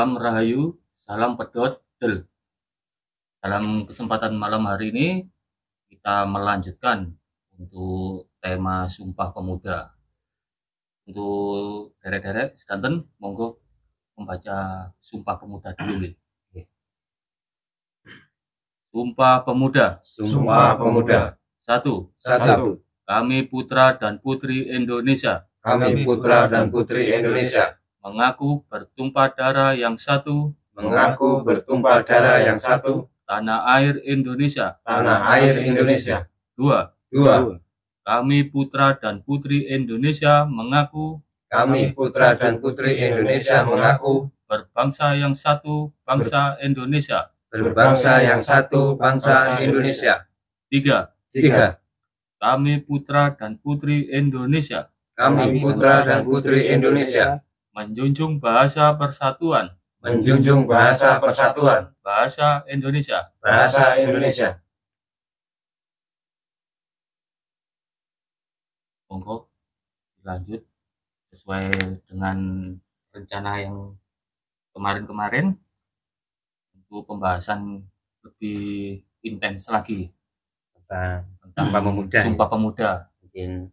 Salam Rahayu, salam pedot del. Dalam kesempatan malam hari ini kita melanjutkan untuk tema Sumpah Pemuda. Untuk derek-derek sedanten monggo membaca Sumpah Pemuda dulu. Sumpah Pemuda. Sumpah Pemuda. 1. Kami putra dan putri Indonesia. Kami putra dan putri Indonesia. Mengaku bertumpah darah yang satu. Mengaku bertumpah darah yang satu. Tanah air Indonesia. Tanah air Indonesia. 2. Kami putra dan putri Indonesia mengaku. Kami putra dan putri Indonesia mengaku. Berbangsa yang satu, bangsa Indonesia. Berbangsa yang satu, bangsa Indonesia. 3. Kami putra dan putri Indonesia. Kami putra dan putri Indonesia. Menjunjung bahasa persatuan. Menjunjung bahasa persatuan. Bahasa Indonesia. Bahasa Indonesia. Monggo lanjut sesuai dengan rencana yang kemarin-kemarin untuk pembahasan lebih intens lagi tentang Sumpah Pemuda. Mungkin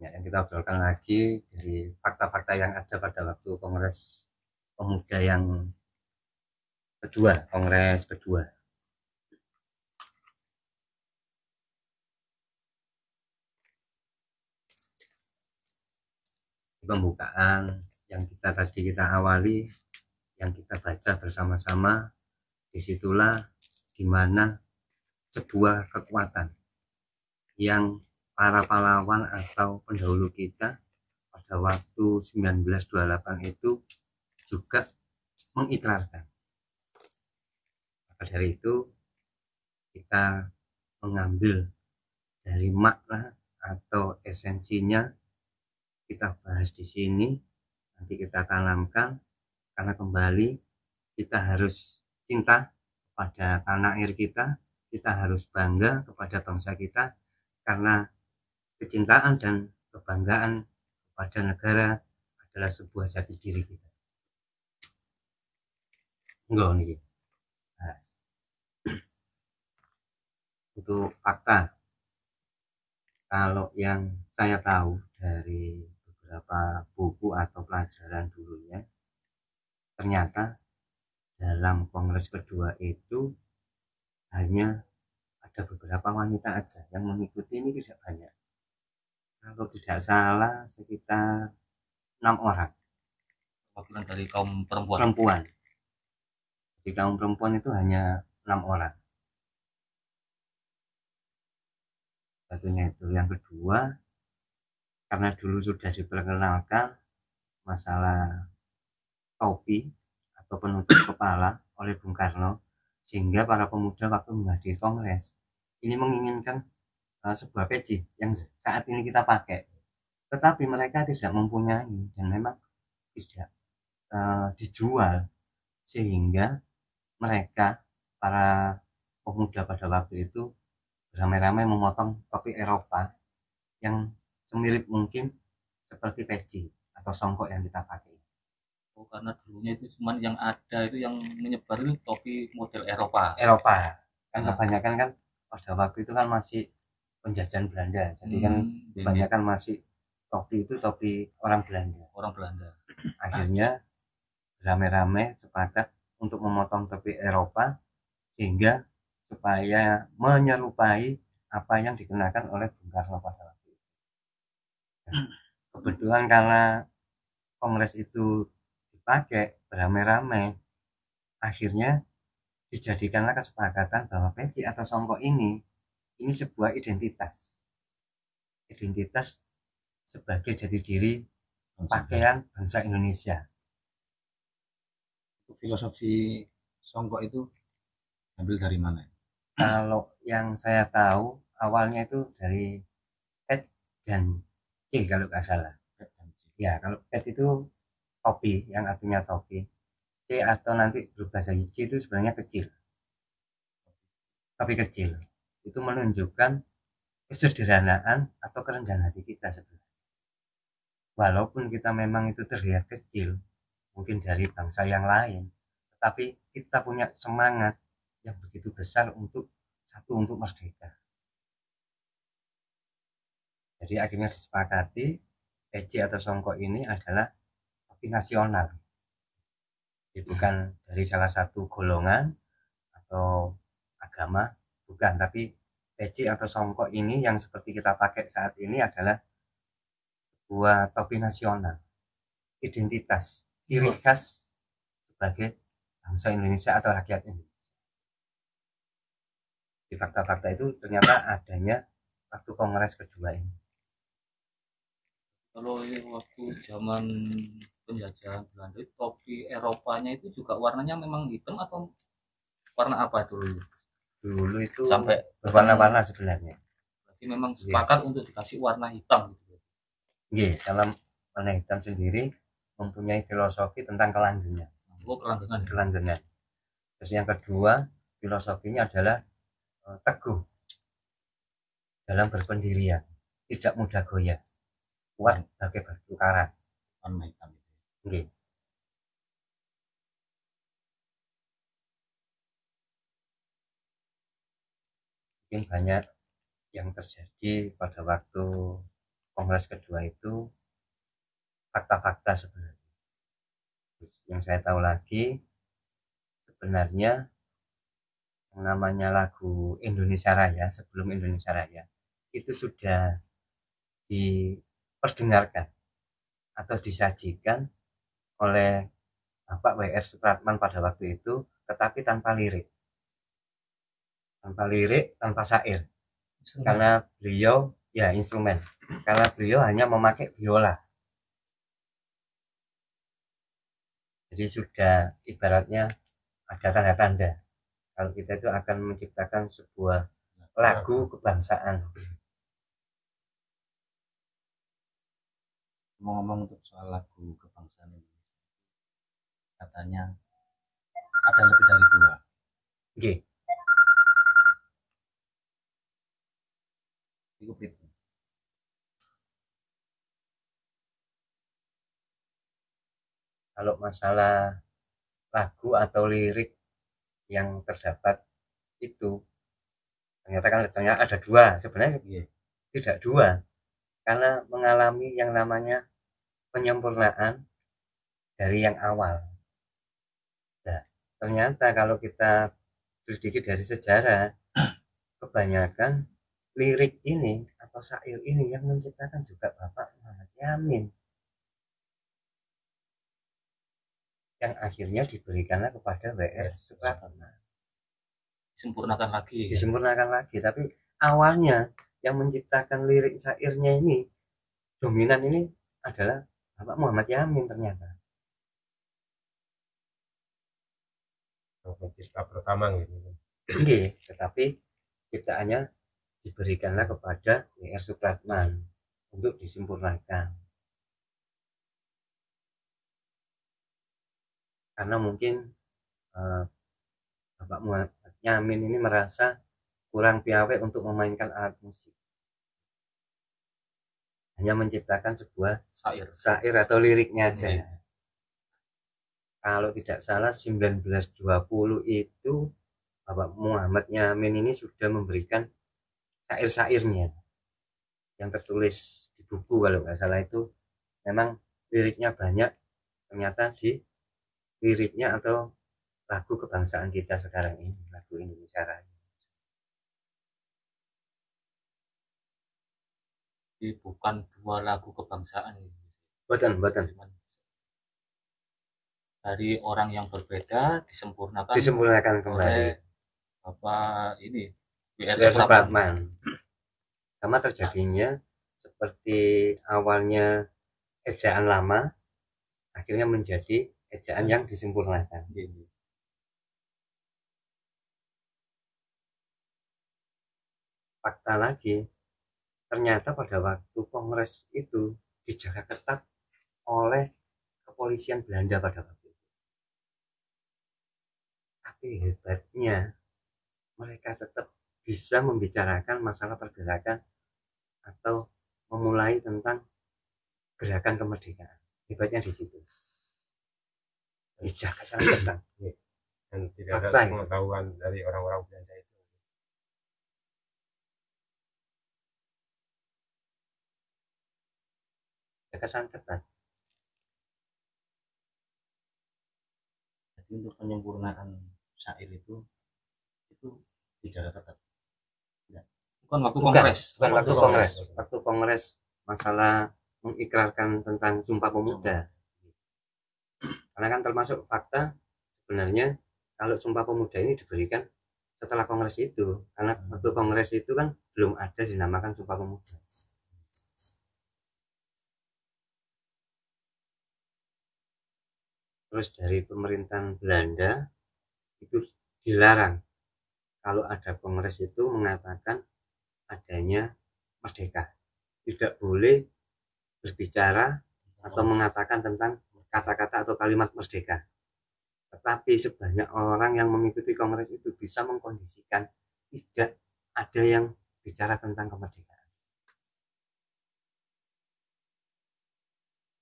yang kita obrolkan lagi dari fakta-fakta yang ada pada waktu Kongres Pemuda yang kedua, Kongres kedua. Pembukaan yang kita awali, yang kita baca bersama-sama, disitulah dimana sebuah kekuatan yang para pahlawan atau pendahulu kita pada waktu 1928 itu juga mengikrarkan. Maka dari itu kita mengambil dari makna atau esensinya, kita bahas di sini, nanti kita tanamkan, karena kembali kita harus cinta pada tanah air kita harus bangga kepada bangsa kita, karena kecintaan dan kebanggaan kepada negara adalah sebuah jati diri kita. Enggak nih. Untuk fakta, kalau yang saya tahu dari beberapa buku atau pelajaran dulunya, ternyata dalam Kongres kedua itu hanya ada beberapa wanita aja yang mengikuti, ini tidak banyak. Kalau tidak salah sekitar 6 orang. Wakilan dari kaum perempuan. Di kaum perempuan itu hanya 6 orang. Satunya itu. Yang kedua, karena dulu sudah diperkenalkan masalah topi atau penutup kepala oleh Bung Karno, sehingga para pemuda waktu menghadiri kongres ini menginginkan sebuah peci yang saat ini kita pakai, tetapi mereka tidak mempunyai dan memang tidak dijual, sehingga mereka para pemuda pada waktu itu beramai-ramai memotong topi Eropa yang semirip mungkin seperti peci atau songkok yang kita pakai. Oh, karena dulunya itu cuman yang ada itu yang menyebar itu topi model Eropa. Kan kebanyakan kan pada waktu itu kan masih penjajahan Belanda, jadi kan kebanyakan masih topi itu topi orang Belanda. Akhirnya beramai-ramai sepakat untuk memotong topi Eropa, sehingga supaya menyerupai apa yang dikenakan oleh Bung Karno pada waktu itu. Kebetulan karena kongres itu dipakai beramai-ramai, akhirnya dijadikanlah kesepakatan bahwa peci atau songkok ini sebuah identitas sebagai jati diri pakaian bangsa Indonesia. Filosofi songkok itu ambil dari mana? Kalau yang saya tahu awalnya itu dari pet dan C kalau nggak salah. Ya, kalau pet itu topi, yang artinya topi. C atau nanti berubah jadi C itu sebenarnya kecil. Topi kecil. Itu menunjukkan kesederhanaan atau kerendahan hati kita sebenarnya. Walaupun kita memang itu terlihat kecil, mungkin dari bangsa yang lain, tetapi kita punya semangat yang begitu besar untuk satu, untuk merdeka. Jadi akhirnya disepakati peci atau songkok ini adalah topi nasional. Jadi bukan dari salah satu golongan atau agama, bukan, tapi peci atau songkok ini yang seperti kita pakai saat ini adalah sebuah topi nasional, identitas, ciri khas sebagai bangsa Indonesia atau rakyat Indonesia. Di fakta-fakta itu ternyata adanya waktu kongres kedua ini. Kalau waktu zaman penjajahan Belanda, topi Eropanya itu juga warnanya memang hitam atau warna apa dulu? Dulu itu Sampai berwarna-warna sebenarnya. Berarti memang sepakat untuk dikasih warna hitam gitu. Iya, dalam warna hitam sendiri mempunyai filosofi tentang kelanggengan. Oh, kelanggengan. Kelanggengan. Terus yang kedua, filosofinya adalah teguh dalam berpendirian, tidak mudah goyah, kuat sebagai batu karang. Warna hitam. Oke. Mungkin banyak yang terjadi pada waktu kongres kedua itu fakta-fakta sebenarnya. Yang saya tahu lagi, sebenarnya yang namanya lagu Indonesia Raya, sebelum Indonesia Raya, itu sudah diperdengarkan atau disajikan oleh Bapak W.R. Supratman pada waktu itu, tetapi tanpa lirik, tanpa syair, karena beliau ya instrumen, karena beliau hanya memakai biola. Jadi sudah ibaratnya ada tanda-tanda kalau kita itu akan menciptakan sebuah lagu kebangsaan. Ngomong untuk soal lagu kebangsaan ini, katanya ada lebih dari 2. Oke. Kalau masalah lagu atau lirik yang terdapat itu ternyata ada 2, sebenarnya tidak 2, karena mengalami yang namanya penyempurnaan dari yang awal. Nah, ternyata kalau kita sedikit dari sejarah, kebanyakan lirik ini atau syair ini yang menciptakan juga Bapak Muhammad Yamin, yang akhirnya diberikanlah kepada W.R. Supratman. Disempurnakan lagi, tapi awalnya yang menciptakan lirik syairnya ini dominan ini adalah Bapak Muhammad Yamin ternyata. Pencipta pertama gitu. Oke, tetapi ciptaannya diberikanlah kepada W.R. Supratman untuk disempurnakan. Karena mungkin Bapak Muhammad Yamin ini merasa kurang piawai untuk memainkan alat musik, hanya menciptakan sebuah syair atau liriknya aja. Kalau tidak salah 1920 itu Bapak Muhammad Yamin ini sudah memberikan syair-syairnya yang tertulis di buku, kalau nggak salah itu memang liriknya banyak, ternyata di liriknya atau lagu kebangsaan kita sekarang ini, lagu Indonesia Raya. Jadi bukan 2 lagu kebangsaan ini. Betul. Dari orang yang berbeda disempurnakan kembali apa ini W.R. Supratman. Sama terjadinya seperti awalnya ejaan lama akhirnya menjadi ejaan yang disempurnakan. Fakta lagi, ternyata pada waktu kongres itu dijaga ketat oleh kepolisian Belanda pada waktu itu. Tapi hebatnya mereka tetap bisa membicarakan masalah pergerakan atau memulai tentang gerakan kemerdekaan. Hebatnya di situ. dijaga sangat ketat dan tidak ada Fakta itu. pengetahuan dari orang-orang Belanda itu. Dijaga sangat ketat. Jadi untuk penyempurnaan syair itu dijaga ketat. Bukan waktu Bukan, kongres. bukan waktu Waktu kongres. kongres. Waktu kongres masalah mengikrarkan tentang Sumpah Pemuda. Karena kan termasuk fakta sebenarnya kalau Sumpah Pemuda ini diberikan setelah kongres itu. Karena waktu kongres itu kan belum ada dinamakan Sumpah Pemuda. Terus dari pemerintahan Belanda itu dilarang kalau ada kongres itu mengatakan adanya merdeka, tidak boleh berbicara atau mengatakan tentang kata-kata atau kalimat merdeka. Tetapi sebanyak orang yang mengikuti kongres itu bisa mengkondisikan tidak ada yang bicara tentang kemerdekaan.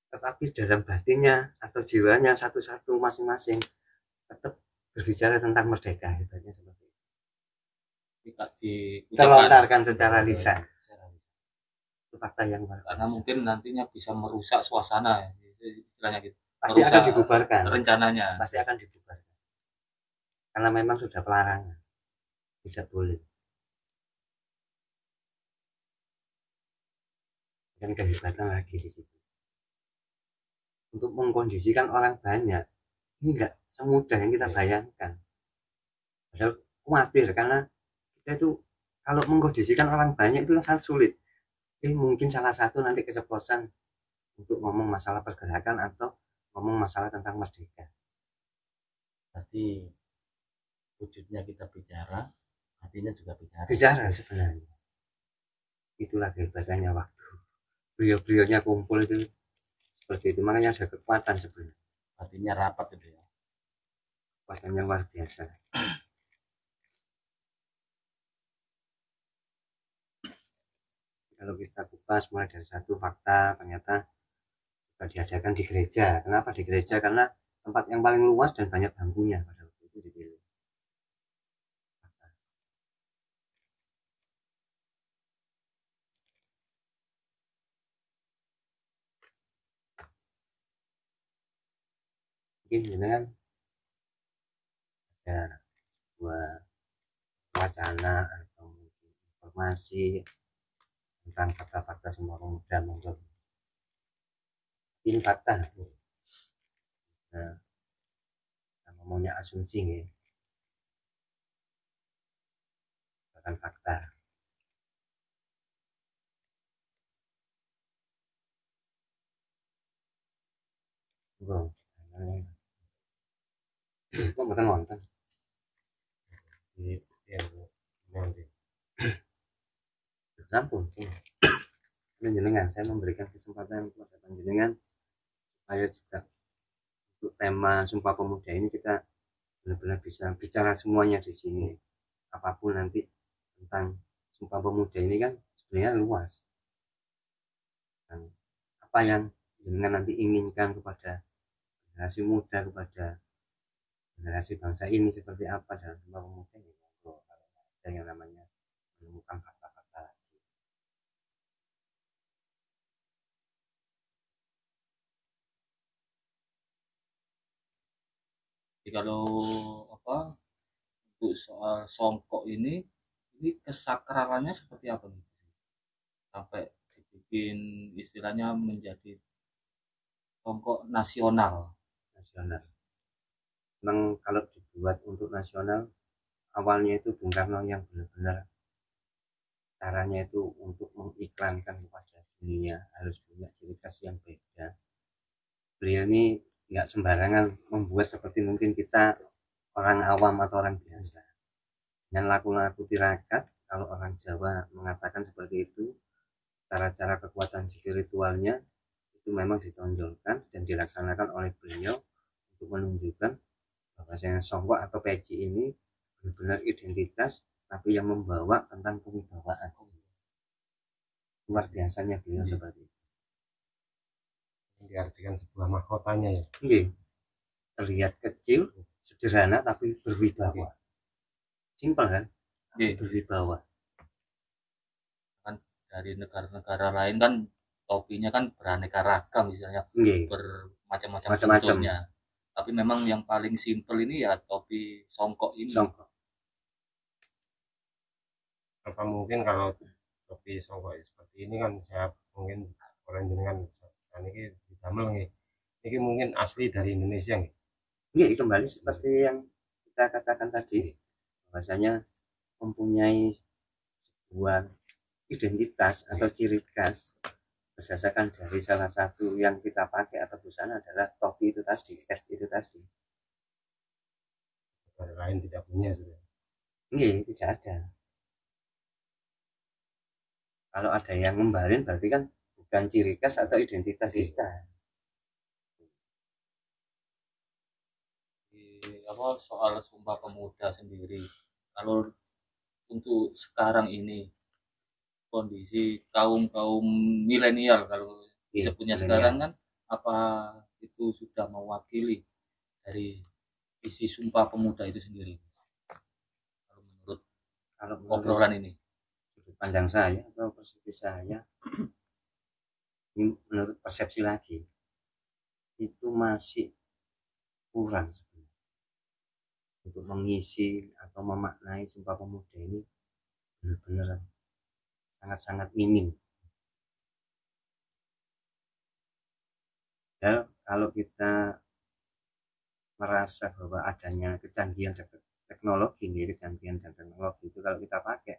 Tetapi dalam batinnya atau jiwanya satu-satu masing-masing tetap berbicara tentang merdeka, hebatnya seperti itu. Tidak diucapkan. Terlontarkan secara lisan. Itu fakta yang Karena mungkin nantinya bisa merusak suasana, istilahnya gitu. Pasti akan dibubarkan. Rencananya. Pasti akan dibubarkan. Karena memang sudah pelarangan. Tidak boleh. Dan kehebatan lagi di situ. Untuk mengkondisikan orang banyak, ini enggak semudah yang kita bayangkan. Padahal khawatir karena kita itu kalau mengkondisikan orang banyak itu sangat sulit. Mungkin salah satu nanti keceplosan untuk ngomong masalah pergerakan atau ngomong masalah tentang merdeka. Berarti wujudnya kita bicara, hatinya juga bicara. Bicara sebenarnya. Itulah kehebatannya waktu. Beliau-beliaunya kumpul itu seperti itu. Makanya ada kekuatan sebenarnya. Hatinya rapat itu ya. Kekuatannya luar biasa. Kalau kita kupas mulai dari satu fakta, ternyata diadakan di gereja. Kenapa di gereja? Karena tempat yang paling luas dan banyak bangkunya pada waktu itu dipilih. Mungkin dengan ada sebuah wacana atau mungkin informasi tentang fakta-fakta Sumpah Pemuda muncul. Ini fakta. Nah, ngomongnya asumsi ya. Bukan fakta. Bro, kok bukan nonton? Sampun. Panjenengan, saya memberikan kesempatan kepada panjenengan supaya juga untuk tema Sumpah Pemuda ini kita benar-benar bisa bicara semuanya di sini. Apapun nanti tentang Sumpah Pemuda ini kan sebenarnya luas. Dan apa yang panjenengan nanti inginkan kepada generasi muda, kepada generasi bangsa ini seperti apa dalam Sumpah Pemuda ini? Ada yang namanya menemukan fakta-fakta lagi. Jadi kalau apa untuk soal songkok ini kesakralannya seperti apa nih? Sampai dibikin istilahnya menjadi songkok nasional. Memang kalau dibuat untuk nasional, awalnya itu Bung Karno yang benar-benar caranya itu untuk mengiklankan kepada dunia, harus punya ciri khas yang beda. Beliau ini nggak sembarangan membuat seperti mungkin kita orang awam atau orang biasa. Dengan laku-laku tirakat, kalau orang Jawa mengatakan seperti itu, cara-cara kekuatan spiritualnya itu memang ditonjolkan dan dilaksanakan oleh beliau untuk menunjukkan bahwasanya songkok atau peci ini benar-benar identitas tapi yang membawa tentang kewibawaan. Luar biasanya beliau seperti itu. Diartikan sebuah mahkotanya ya. Iya. terlihat kecil, sederhana tapi berwibawa. Simpel kan? Iya. Berwibawa. Kan dari negara-negara lain kan topinya kan beraneka ragam misalnya, Nggih, bermacam-macam macam-macam. bentuknya. Tapi memang yang paling simpel ini ya topi songkok ini. Songkok. Apa mungkin kalau topi songkok seperti ini kan saya mungkin orang jenengan ini didamel nggih. Ini mungkin asli dari Indonesia nggih. Nggih, kembali seperti yang kita katakan tadi, bahwasanya mempunyai sebuah identitas atau ciri khas berdasarkan dari salah satu yang kita pakai atau busana adalah topi itu tadi, cap itu tadi. Negara lain tidak punya sudah. Nggih, tidak ada. Kalau ada yang ngembalin berarti kan bukan ciri khas atau identitas kita. Apa soal Sumpah Pemuda sendiri, kalau untuk sekarang ini kondisi kaum milenial kalau disebutnya sekarang kan, apa itu sudah mewakili dari isi Sumpah Pemuda itu sendiri kalau menurut obrolan ini? Sudut pandang saya atau persepsi saya, ini menurut persepsi lagi, itu masih kurang sebenarnya untuk mengisi atau memaknai Sumpah Pemuda ini. Benar-benar sangat-sangat minim. Ya, kalau kita merasa bahwa adanya kecanggihan teknologi itu kalau kita pakai,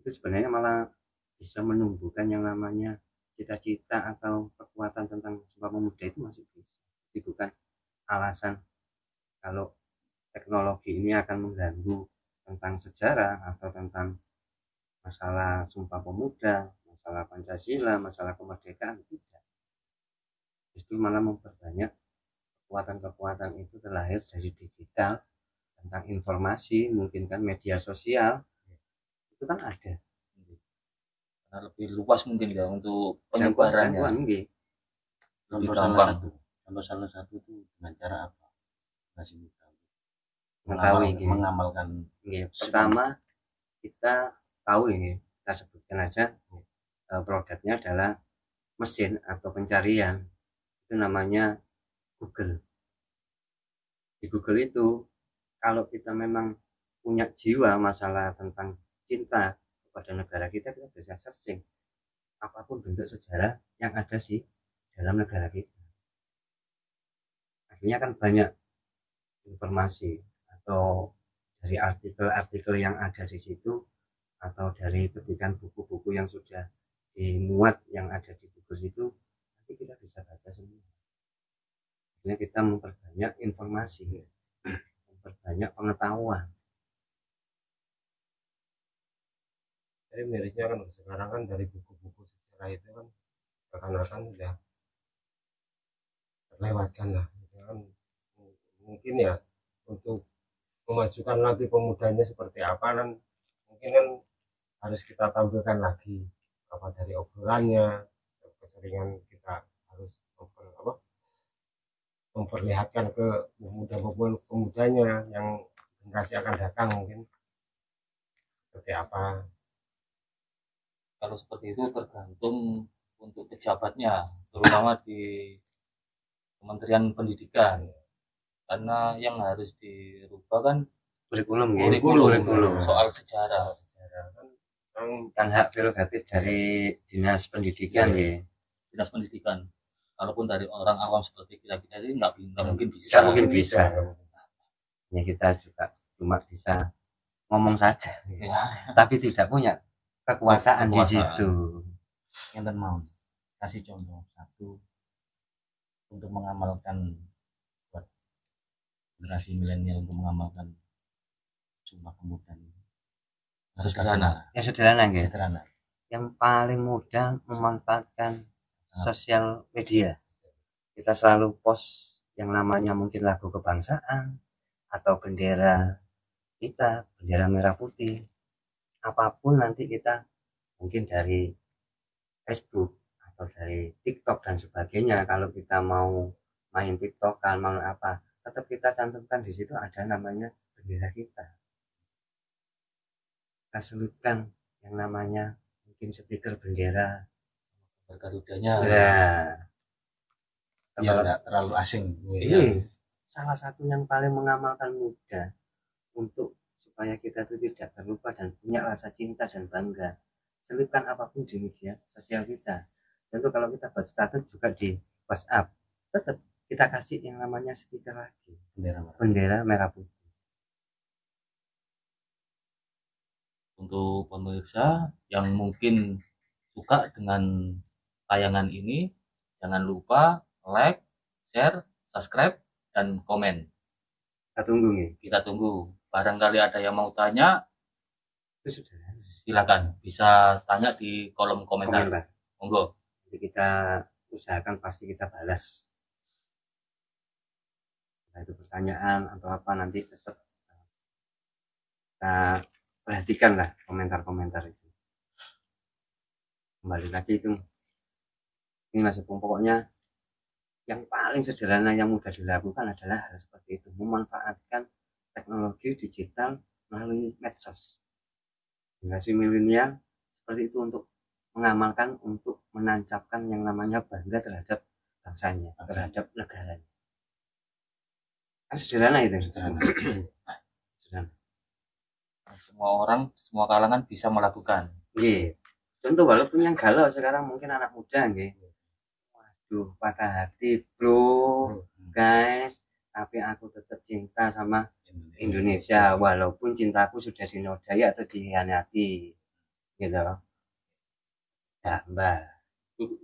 itu sebenarnya malah bisa menumbuhkan yang namanya cita-cita atau kekuatan tentang Sumpah Pemuda itu masih bisa. Jadi bukan alasan kalau teknologi ini akan mengganggu tentang sejarah atau tentang masalah Sumpah Pemuda, masalah Pancasila, masalah kemerdekaan, tidak. Justru malah memperbanyak kekuatan-kekuatan itu terlahir dari digital, tentang informasi, mungkin kan media sosial, itu kan ada. Karena lebih luas mungkin ya untuk penyebarannya. Contoh salah satu itu dengan cara apa? Masih mengamalkan. Pertama kita tahu ini, kita sebutkan aja produknya adalah mesin atau pencarian, itu namanya Google. Di Google itu kalau kita memang punya jiwa masalah tentang cinta kepada negara kita bisa searching apapun bentuk sejarah yang ada di dalam negara kita. Akhirnya kan banyak informasi atau dari artikel-artikel yang ada di situ, atau dari petikan buku-buku yang sudah dimuat yang ada di Google itu, nanti kita bisa baca semua. Akhirnya kita memperbanyak informasi, memperbanyak pengetahuan. Jadi mirisnya kan sekarang kan dari buku-buku sejarah itu kan seakan-akan sudah terlewatkan lah. Kan mungkin ya untuk memajukan lagi pemudanya seperti apa kan mungkin kan harus kita tampilkan lagi apa dari obrolannya, keseringan kita harus memperlihatkan ke pemudanya yang generasi akan datang mungkin seperti apa. Kalau seperti itu tergantung untuk pejabatnya, terutama di Kementerian Pendidikan, karena yang harus dirubah kan kurikulum soal sejarah kan hak prerogatif dari Dinas Pendidikan ya. Dinas Pendidikan, walaupun dari orang awam seperti kita ini nggak mungkin bisa. Ya kita juga cuma bisa ngomong saja ya. Tapi tidak punya kekuasaan di situ. Yang mau kasih contoh satu untuk mengamalkan buat generasi milenial untuk mengamalkan Sumpah Pemuda ini. Sederhana. Yang paling mudah memanfaatkan sosial media. Kita selalu post yang namanya mungkin lagu kebangsaan atau bendera kita, bendera merah putih. Apapun nanti kita mungkin dari Facebook atau dari TikTok dan sebagainya, kalau kita mau main TikTokan, mau apa, tetap kita cantumkan di situ ada namanya bendera kita. Kita selipkan yang namanya mungkin stiker bendera Garudanya. ya. Biar nggak terlalu asing. Ini salah satu yang paling mengamalkan muda untuk supaya kita itu tidak terlupa dan punya rasa cinta dan bangga. Selipkan apapun di media sosial kita. Tentu kalau kita buat status juga di WhatsApp, tetap kita kasih yang namanya stiker lagi, bendera merah putih. Untuk pemirsa yang mungkin suka dengan tayangan ini, jangan lupa like, share, subscribe, dan komen. Kita tunggu nih. Kita tunggu. Barangkali ada yang mau tanya, Itu sudah. silakan bisa tanya di kolom komentar. Monggo. Jadi kita usahakan pasti kita balas. Nah, itu pertanyaan atau apa nanti tetap kita perhatikan lah komentar-komentar itu. Kembali lagi itu, ini masih pokoknya yang paling sederhana yang mudah dilakukan adalah hal seperti itu, memanfaatkan teknologi digital melalui medsos. Generasi milenial seperti itu untuk mengamalkan, untuk menancapkan yang namanya bangga terhadap bangsanya, terhadap negaranya. Kan sederhana itu, sederhana. Semua orang, semua kalangan bisa melakukan. Iya. Contoh walaupun yang galau sekarang mungkin anak muda nggih. Waduh, patah hati, bro. Guys, tapi aku tetap cinta sama Indonesia walaupun cintaku sudah dinodai atau dikhianati. Gitu loh. Ya, Mbak.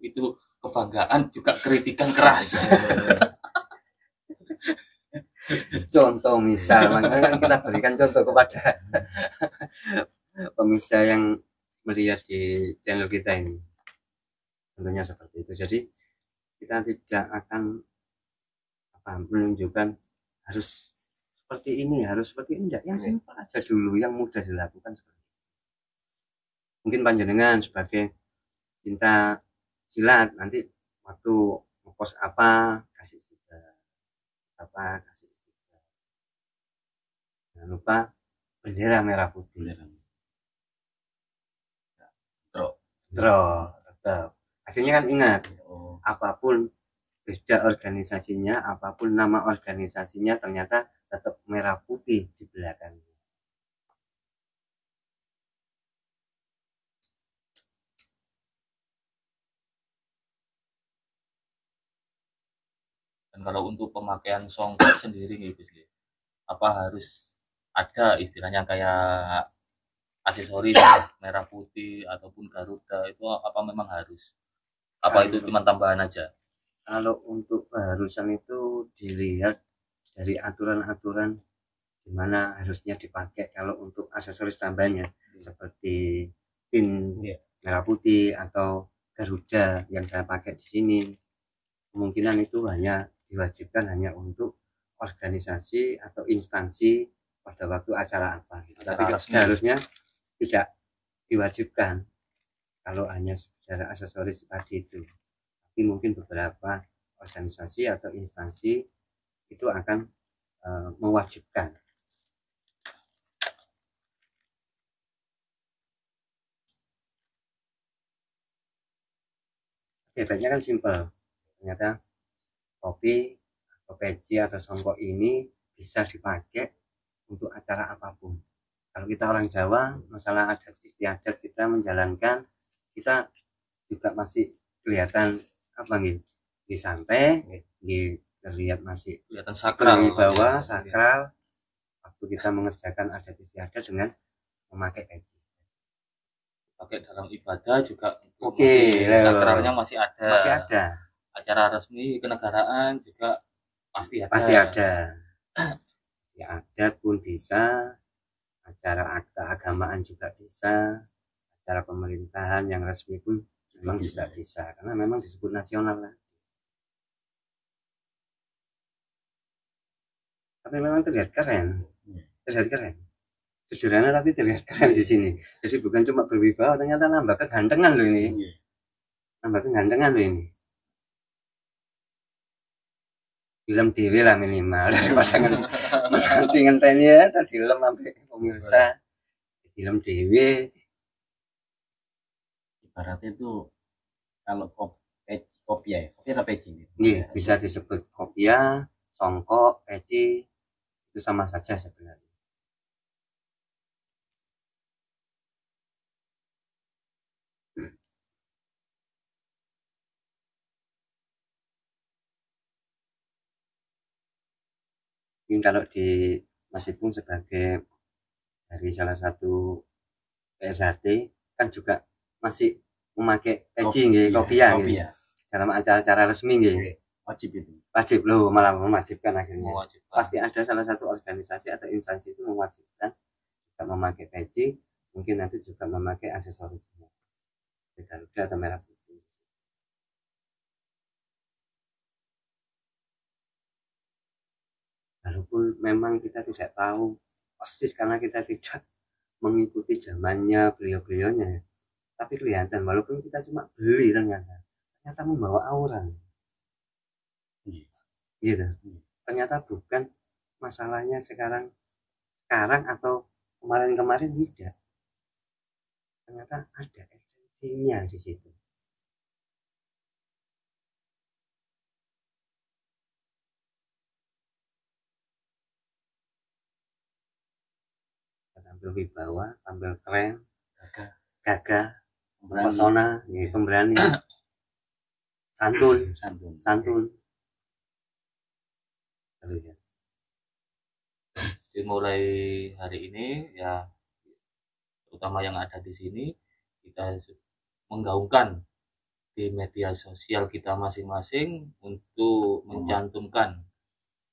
Itu kebanggaan juga kritikan keras. Contoh misal, makanya kita berikan contoh kepada pemirsa yang melihat di channel kita ini. Tentunya seperti itu. Jadi kita tidak akan menunjukkan harus seperti ini, harus seperti ini. Yang simpel aja dulu, yang mudah dilakukan seperti itu. Mungkin panjenengan sebagai cinta silat nanti waktu ngepost apa kasih stiker, apa kasih stiker. Jangan lupa bendera merah putih. Tetap. Akhirnya kan ingat, apapun beda organisasinya, apapun nama organisasinya, ternyata tetap merah putih di belakangnya. Dan kalau untuk pemakaian songkok sendiri nih, apa harus ada istilahnya kayak aksesoris merah putih ataupun Garuda itu apa memang harus? Apa itu cuma tambahan aja? Kalau untuk keharusan itu dilihat dari aturan-aturan di mana harusnya dipakai kalau untuk aksesoris tambahannya seperti pin merah putih atau Garuda yang saya pakai di sini. Kemungkinan itu hanya diwajibkan hanya untuk organisasi atau instansi pada waktu acara apa. Tapi seharusnya tidak diwajibkan kalau hanya secara aksesoris tadi itu. Tapi mungkin beberapa organisasi atau instansi itu akan mewajibkan. Hebatnya kan simpel. Ternyata topi atau peci atau songkok ini bisa dipakai untuk acara apapun. Kalau kita orang Jawa, masalah adat istiadat kita menjalankan, kita juga masih kelihatan apa nih, di santai, di terlihat masih kelihatan sakral di bawah sakral waktu kita mengerjakan adat istiadat dengan memakai peci. Pakai dalam ibadah juga sakralnya masih ada. Acara resmi kenegaraan juga pasti ada. Ya adat pun bisa, acara keagamaan juga bisa, acara pemerintahan yang resmi pun memang juga bisa, karena memang disebut nasional lah. Tapi memang terlihat keren, sederhana tapi terlihat keren di sini. Jadi bukan cuma berwibawa, ternyata nambah kegantengan loh ini. Film dhewe lah minimal daripada nanti ngenteni ya tadi film sampai pemirsa film dhewe. Ibaratnya itu kalau kopi ya, kopi apa peci gitu. Nggih, bisa disebut kopiah, songkok, peci itu sama saja sebenarnya. Mungkin kalau di Mas Ipung sebagai dari salah satu PSHT kan juga masih memakai peci nggih, kopiah nggih. Dalam acara-acara resmi nggih. Wajib itu. Wajib loh, malah mewajibkan akhirnya. Mewajibkan. Pasti ada salah satu organisasi atau instansi itu mewajibkan juga memakai peci, mungkin nanti juga memakai aksesorisnya. Garuda atau merah putih. Walaupun memang kita tidak tahu persis karena kita tidak mengikuti zamannya beliau-beliaunya, tapi kelihatan walaupun kita cuma beli ternyata membawa aura gitu. Ternyata bukan masalahnya sekarang atau kemarin tidak, ternyata ada esensinya di situ. Tampil wibawa, tampil keren, gagah, pesona, pemberani, santun. Dimulai hari ini ya, terutama yang ada di sini, kita menggaungkan di media sosial kita masing-masing untuk mencantumkan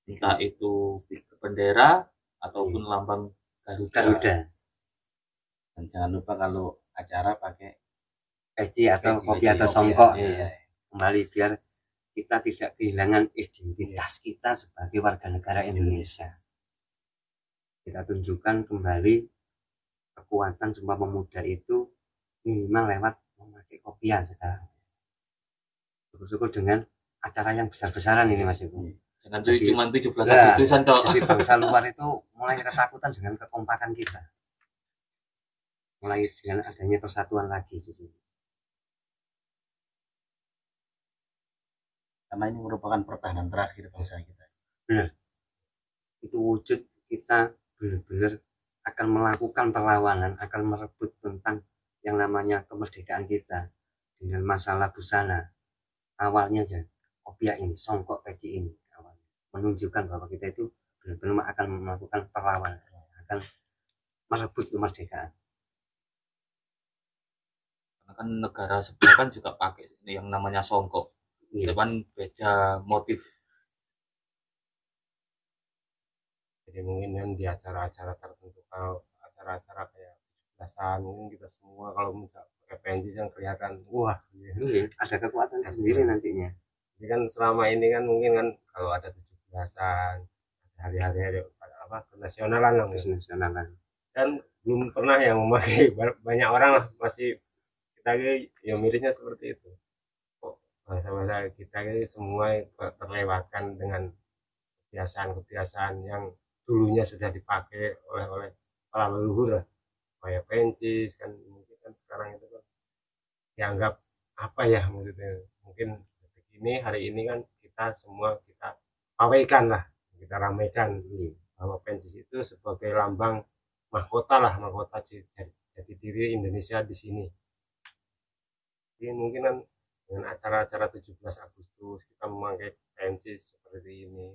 entah itu bendera ataupun lambang Garuda. Dan jangan lupa kalau acara pakai peci atau kopi atau songkok ya. Kembali biar kita tidak kehilangan identitas kita sebagai warga negara Indonesia. Kita tunjukkan kembali kekuatan Sumpah Pemuda itu minimal lewat memakai kopiah sekarang. Syukur-syukur dengan acara yang besar-besaran ini Mas Ibu. Jangan cuma 17 Agustusan toh. Jadi bangsa luar itu mulai ketakutan dengan kekompakan kita. Mulai dengan adanya persatuan lagi di sini. Karena ini merupakan pertahanan terakhir bangsa kita. Benar. Itu wujud kita benar-benar akan melakukan perlawanan, akan merebut tentang yang namanya kemerdekaan kita dengan masalah busana. Awalnya aja kopiah ini, songkok peci ini awalnya menunjukkan bahwa kita itu benar-benar akan melakukan perlawanan, akan merebut kemerdekaan. Karena kan negara sebelah kan juga pakai yang namanya songkok. Cuman beda motif. Jadi mungkin kan di acara-acara tertentu, kalau acara-acara kayak 17-an mungkin kita semua kalau misalnya pakai pensi yang kelihatan wah ada kekuatan sendiri nantinya. Jadi kan selama ini kan mungkin kan kalau ada 17-an, hari-hari apa kenasionalan lah, dan belum pernah yang memakai banyak orang lah, masih kita ya mirisnya seperti itu. Kok bahasa-bahasa kita ini semua terlewatkan dengan kebiasaan-kebiasaan yang dulunya sudah dipakai oleh para leluhur lah, kayak pensi kan mungkin kan sekarang itu kan dianggap apa ya, maksudnya mungkin ini hari ini kan kita semua kita pawaikan lah, kita ramaikan bahwa pensi itu sebagai lambang mahkota jadi diri Indonesia di sini. Jadi mungkin kan dengan acara-acara 17 Agustus kita memakai pensi seperti ini,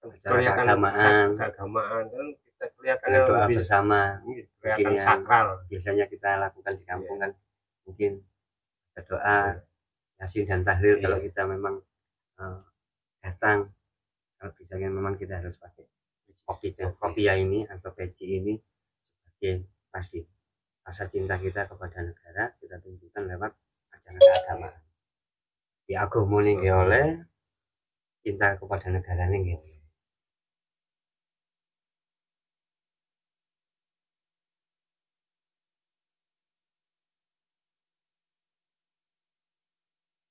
keagamaan kan kita kelihatannya doa lebih bersama, kelihatan sakral. Biasanya kita lakukan di kampung kan mungkin doa yasin dan tahlil. Kalau kita memang datang, kalau bisa memang kita harus pakai kopiah ini atau peci ini sebagai tadi rasa cinta kita kepada negara, kita tunjukkan lewat acara keagamaan. Di agama ini oleh cinta kepada negara ini.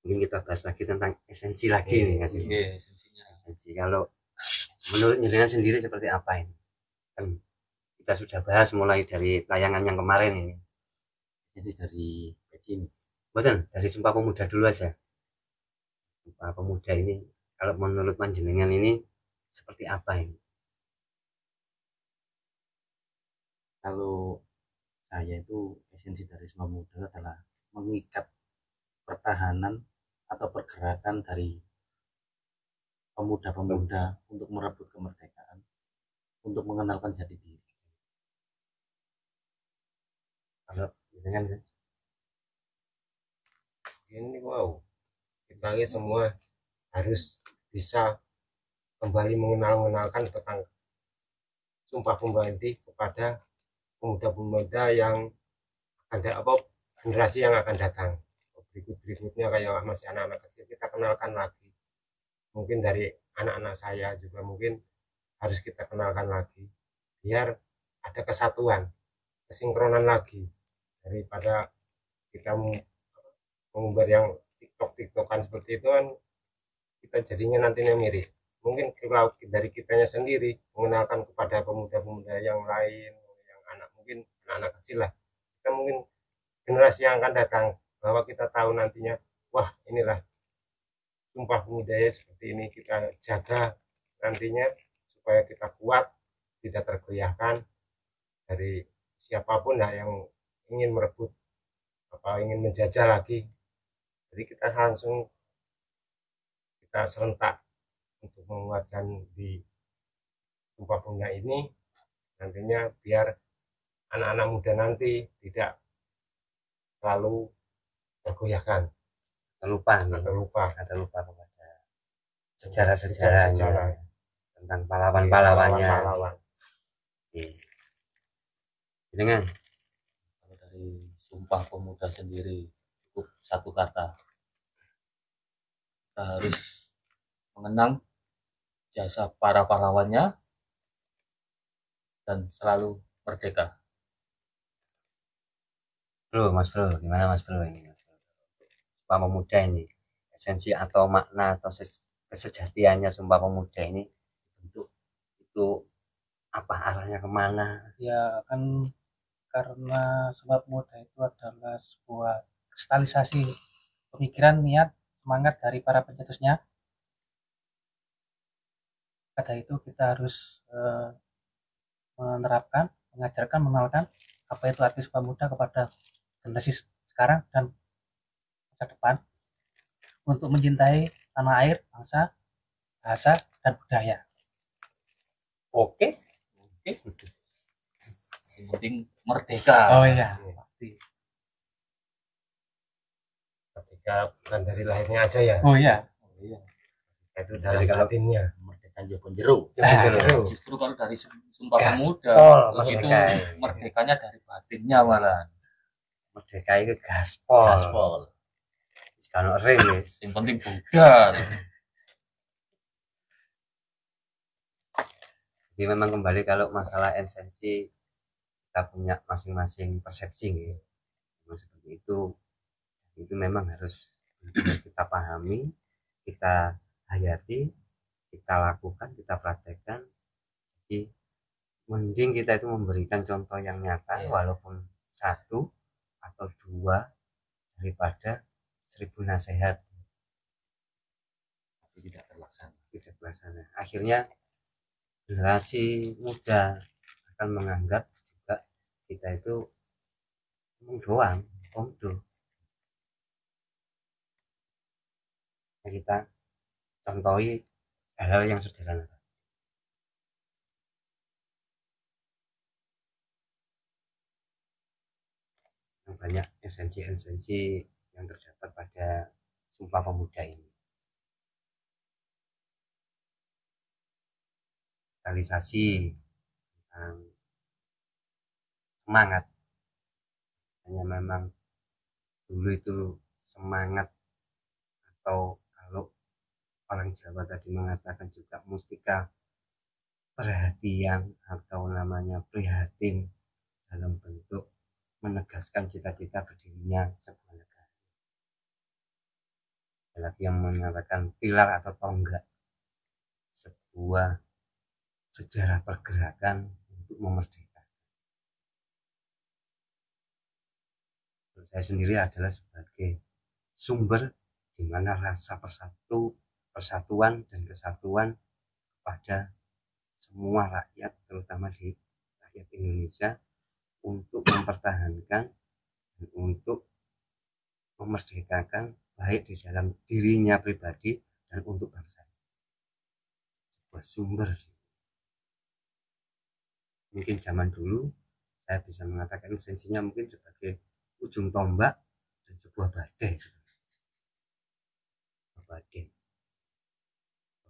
Mungkin kita bahas lagi tentang esensi lagi nih, esensinya. Jadi kalau menurut jenengan sendiri seperti apa ini? Kan kita sudah bahas mulai dari tayangan yang kemarin ini. Jadi dari peci ini Betul, dari Sumpah Pemuda dulu aja. Sumpah Pemuda ini, kalau menurut panjenengan ini seperti apa ini? kalau saya itu esensi dari Sumpah Pemuda adalah mengikat pertahanan atau pergerakan dari pemuda-pemuda untuk merebut kemerdekaan, untuk mengenalkan jati diri. Kalau jenengan kan? Ini wow, kita ini semua harus bisa kembali mengenalkan tentang Sumpah Pemuda kepada pemuda-pemuda yang ada generasi yang akan datang berikutnya, kayak masih anak-anak kecil kita kenalkan lagi, mungkin dari anak-anak saya juga mungkin harus kita kenalkan lagi biar ada kesatuan, kesinkronan lagi, daripada kita mengumbar yang tiktokan seperti itu kan kita jadinya nantinya miris. Mungkin kalau dari kitanya sendiri mengenalkan kepada pemuda-pemuda yang lain, yang mungkin anak-anak kecil lah, kita mungkin generasi yang akan datang, bahwa kita tahu nantinya, wah inilah Sumpah Pemuda seperti ini, kita jaga nantinya supaya kita kuat, tidak tergoyahkan dari siapapun lah yang ingin merebut ingin menjajah lagi. Jadi kita langsung kita serentak untuk menguatkan di Sumpah Pemuda ini nantinya, biar anak-anak muda nanti tidak terlalu tergoyahkan Atau lupa kepada sejarah-sejarahnya, tentang pahlawan-pahlawannya. Dengan Kalau dari Sumpah Pemuda sendiri cukup satu kata, kita harus mengenang jasa para pahlawannya dan selalu merdeka. Mas Bro, gimana Mas Bro ini? Sumpah Pemuda ini, esensi atau makna atau kesejatiannya Sumpah Pemuda ini bentuk itu apa, arahnya kemana? Ya kan karena Sumpah Pemuda itu adalah sebuah kristalisasi pemikiran, niat, semangat dari para pencetusnya. Pada itu kita harus menerapkan, mengajarkan, mengenalkan apa itu arti Sumpah Pemuda kepada generasi sekarang dan masa depan, untuk mencintai tanah air, bangsa, bahasa, dan budaya. Oke. Yang penting merdeka. Oh iya, pasti. Merdeka bukan dari lahirnya aja ya. Oh iya. Itu dalam batinnya. Merdeka Jepun Jero. Justru kalau dari Sumpah Pemuda itu merdekanya dari batinnya malah. Merdeka itu gaspol. Kalau remis, Yang penting Buddha. Jadi memang kembali kalau masalah esensi, kita punya masing-masing persepsi ya. Memang seperti itu memang harus kita pahami, kita hayati, kita lakukan, kita praktekkan. Jadi mending kita itu memberikan contoh yang nyata, walaupun satu atau dua daripada 1000 nasihat tapi tidak terlaksana. Akhirnya generasi muda akan menganggap juga kita itu omong doang, omdo. Kita contohi hal-hal yang sederhana. Yang banyak esensi-esensi yang terdapat pada Sumpah Pemuda ini. Realisasi tentang semangat, hanya memang dulu itu semangat, atau kalau orang Jawa tadi mengatakan juga mustika perhatian atau namanya prihatin, dalam bentuk menegaskan cita-cita berdirinya sebuah negara. Ada lagi yang mengatakan pilar atau tonggak, sebuah sejarah pergerakan untuk memerdekakan. Saya sendiri adalah sebagai sumber di mana rasa persatuan dan kesatuan pada semua rakyat, terutama di rakyat Indonesia, untuk mempertahankan dan untuk memerdekakan baik di dalam dirinya pribadi dan untuk bangsa. Sebuah sumber. Mungkin zaman dulu saya bisa mengatakan esensinya mungkin sebagai ujung tombak dan sebuah badai.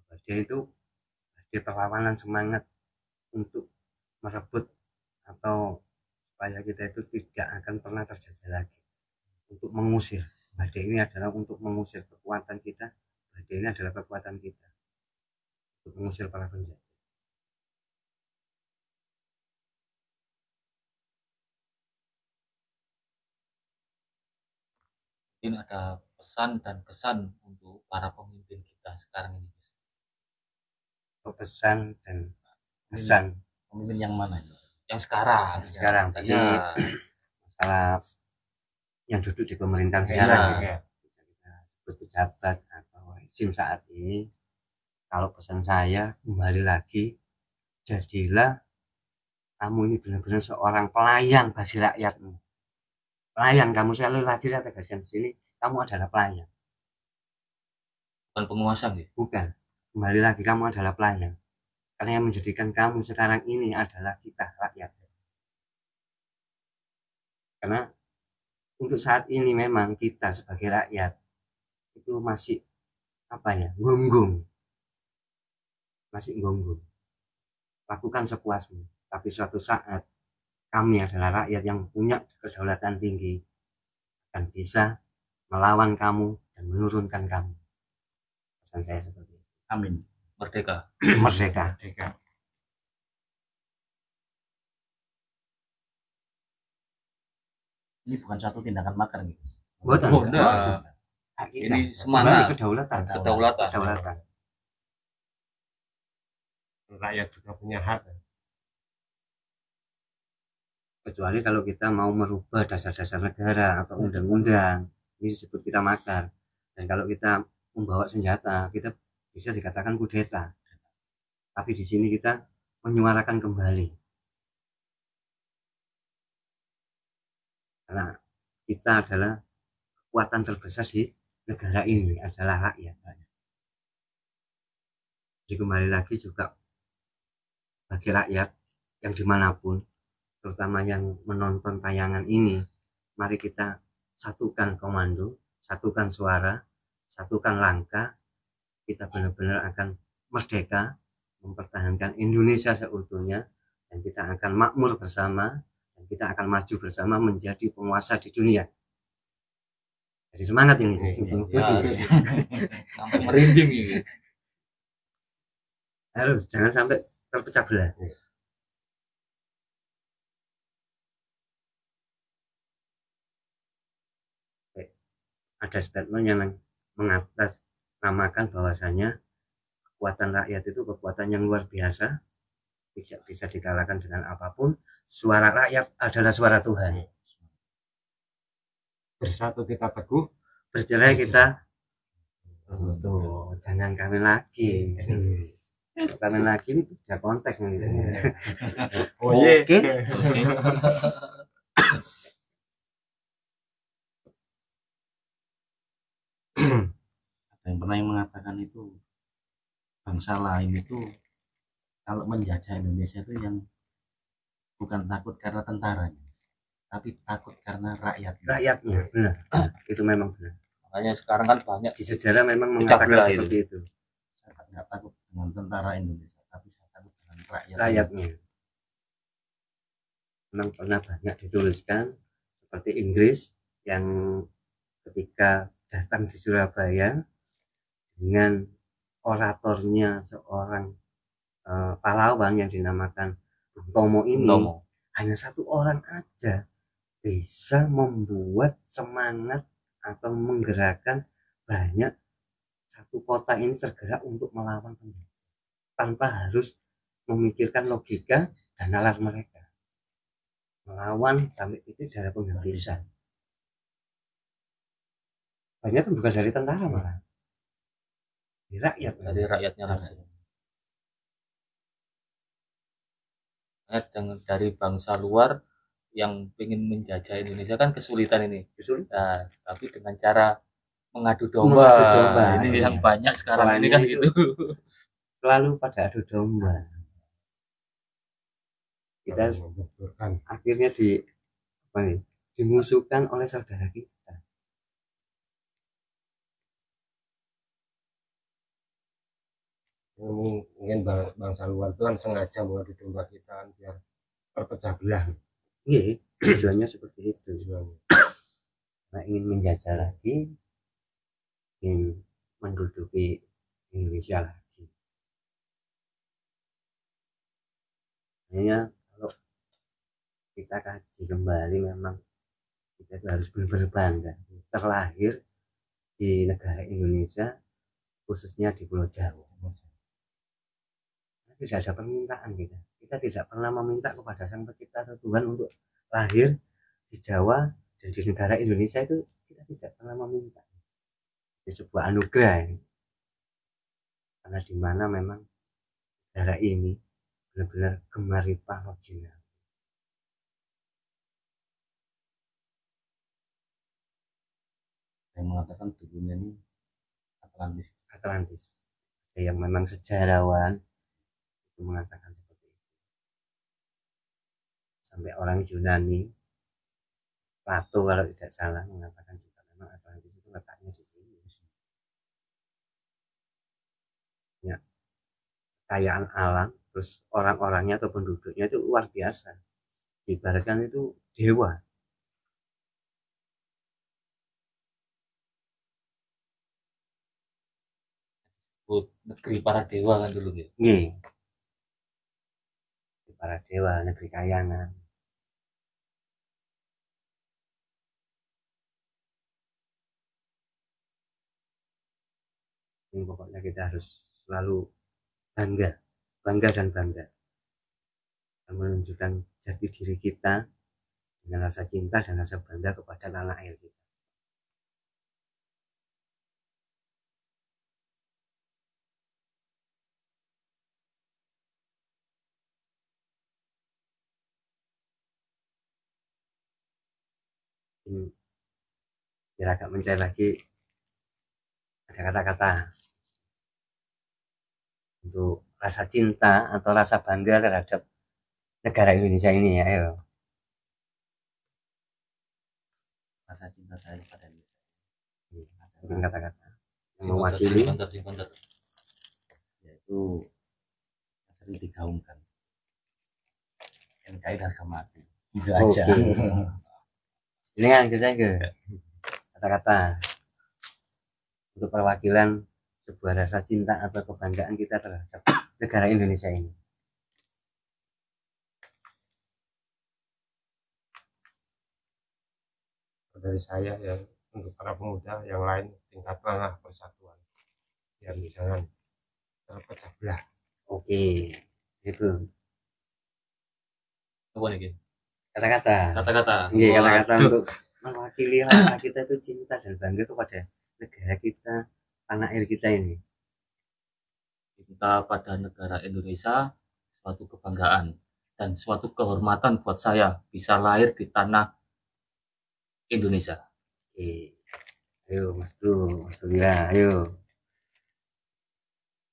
Badai itu badai perlawanan semangat untuk merebut atau supaya kita itu tidak akan pernah terjajah lagi, untuk mengusir. Badai ini adalah untuk mengusir kekuatan kita. Badai ini adalah kekuatan kita untuk mengusir para penjajah. Mungkin ada pesan dan kesan untuk para pemimpin kita sekarang ini. Pesan dan kesan Pemimpin yang mana itu? Yang sekarang. Tadi Ya. masalah yang duduk di pemerintahan Iya. sekarang, bisa kita sebut pejabat atau rezim saat ini. Kalau pesan saya, kembali lagi, jadilah kamu ini benar-benar seorang pelayan bagi rakyatmu. Pelayan kamu, sekali lagi saya tegaskan di sini, kamu adalah pelayan. Bukan penguasa gitu. Bukan. Kembali lagi, kamu adalah pelayan. Karena yang menjadikan kamu sekarang ini adalah kita, rakyat. Karena untuk saat ini memang kita sebagai rakyat itu masih gonggung. Masih gonggung. Lakukan sepuasmu. Tapi suatu saat kami adalah rakyat yang punya kedaulatan tinggi, akan bisa melawan kamu dan menurunkan kamu. Pesan saya seperti itu. Amin. Merdeka. Merdeka. Ini bukan satu tindakan makar gitu. Bukan. Oh, enggak. Ini semangat. Kedaulatan. Kedaulatan. Rakyat juga punya hak. Kecuali kalau kita mau merubah dasar-dasar negara atau undang-undang, ini disebut kita makar. Dan kalau kita membawa senjata, kita bisa dikatakan kudeta. Tapi di sini kita menyuarakan kembali. Karena kita adalah kekuatan terbesar di negara ini, adalah rakyat. Jadi kembali lagi juga bagi rakyat yang dimanapun, terutama yang menonton tayangan ini, mari kita satukan komando, satukan suara, satukan langkah. Kita benar-benar akan merdeka, mempertahankan Indonesia seutuhnya, dan kita akan makmur bersama, dan kita akan maju bersama menjadi penguasa di dunia. Jadi semangat ini. Ya, sampai merinding ini. Harus, jangan sampai terpecah belah. Ada statement yang mengatasnamakan bahwasanya kekuatan rakyat itu kekuatan yang luar biasa, tidak bisa dikalahkan dengan apapun. Suara rakyat adalah suara Tuhan. Bersatu kita teguh, Bercerai kita tuh, jangan kawin lagi. Kawin lagi ini beda konteks nih. Oke. Ada yang pernah mengatakan itu bangsa lain itu kalau menjajah Indonesia itu yang bukan takut karena tentaranya, tapi takut karena Rakyatnya, benar. Itu memang benar. Makanya sekarang kan banyak Di sejarah memang Pecah mengatakan belah seperti itu. Saya nggak takut dengan tentara Indonesia, tapi saya takut dengan Rakyatnya. Memang pernah banyak dituliskan seperti Inggris yang ketika datang di Surabaya dengan oratornya seorang pahlawan yang dinamakan Bung Tomo ini, hanya satu orang aja bisa membuat semangat atau menggerakkan banyak satu kota ini tergerak untuk melawan penjajah. tanpa harus memikirkan logika dan nalar mereka, melawan sampai titik darah penghabisan. Banyak kan bukan dari tentara, malah dari rakyat, dari rakyatnya langsung. Dari bangsa luar yang ingin menjajah Indonesia kan kesulitan ini. Nah, tapi dengan cara mengadu domba. Ini yang banyak sekarang ini kan gitu. Selalu pada adu domba. Kita akhirnya dimusuhkan oleh saudara kita. Mungkin bangsa luar itu kan sengaja mengadu domba kita biar terpecah belah. Iya, tujuannya seperti itu. Nah, ingin menjajah lagi, ingin menduduki Indonesia lagi. Hanya kalau kita kaji kembali, memang kita itu harus benar-benar bangga terlahir di negara Indonesia, khususnya di Pulau Jawa. Tidak ada permintaan kita tidak pernah meminta kepada Sang Pencipta atau Tuhan untuk lahir di Jawa dan di negara Indonesia. Itu kita tidak pernah meminta. Itu sebuah anugerah ini. Karena di mana memang negara ini benar-benar gemaripah original. Saya mengatakan dulunya ini Atlantis. Ada yang memang sejarawan itu mengatakan seperti itu. Sampai orang Yunani, Plato kalau tidak salah, mengatakan juga memang Atlantis itu letaknya di sini. Ya, kekayaan alam, terus orang-orangnya atau penduduknya itu luar biasa. Diibaratkan itu dewa. Negeri para dewa kan dulu gitu. Nih, para dewa, negeri kayangan. Ini pokoknya kita harus selalu bangga dan bangga, dan menunjukkan jati diri kita dengan rasa cinta dan rasa bangga kepada tanah air kita. Biar agak mencair lagi, ada kata-kata untuk rasa cinta atau rasa bangga terhadap negara Indonesia ini ya. Ayo. rasa cinta saya pada Indonesia. Mungkin kata-kata yang mewakili, yaitu sering digaungkan NKRI harga mati. Itu aja. Ini kan kita ke kata-kata untuk perwakilan sebuah rasa cinta atau kebanggaan kita terhadap negara Indonesia ini. Dari saya ya, untuk para pemuda yang lain, tingkatkanlah persatuan biar jangan terpecah belah. Oke, itu Apa nih? kata-kata. Iya, kata-kata untuk mewakili rasa kita itu cinta dan bangga kepada negara kita, tanah air kita ini. Cinta pada negara Indonesia suatu kebanggaan dan suatu kehormatan buat saya bisa lahir di tanah Indonesia. Ayo Mas Bro, Mas Bro, ayo.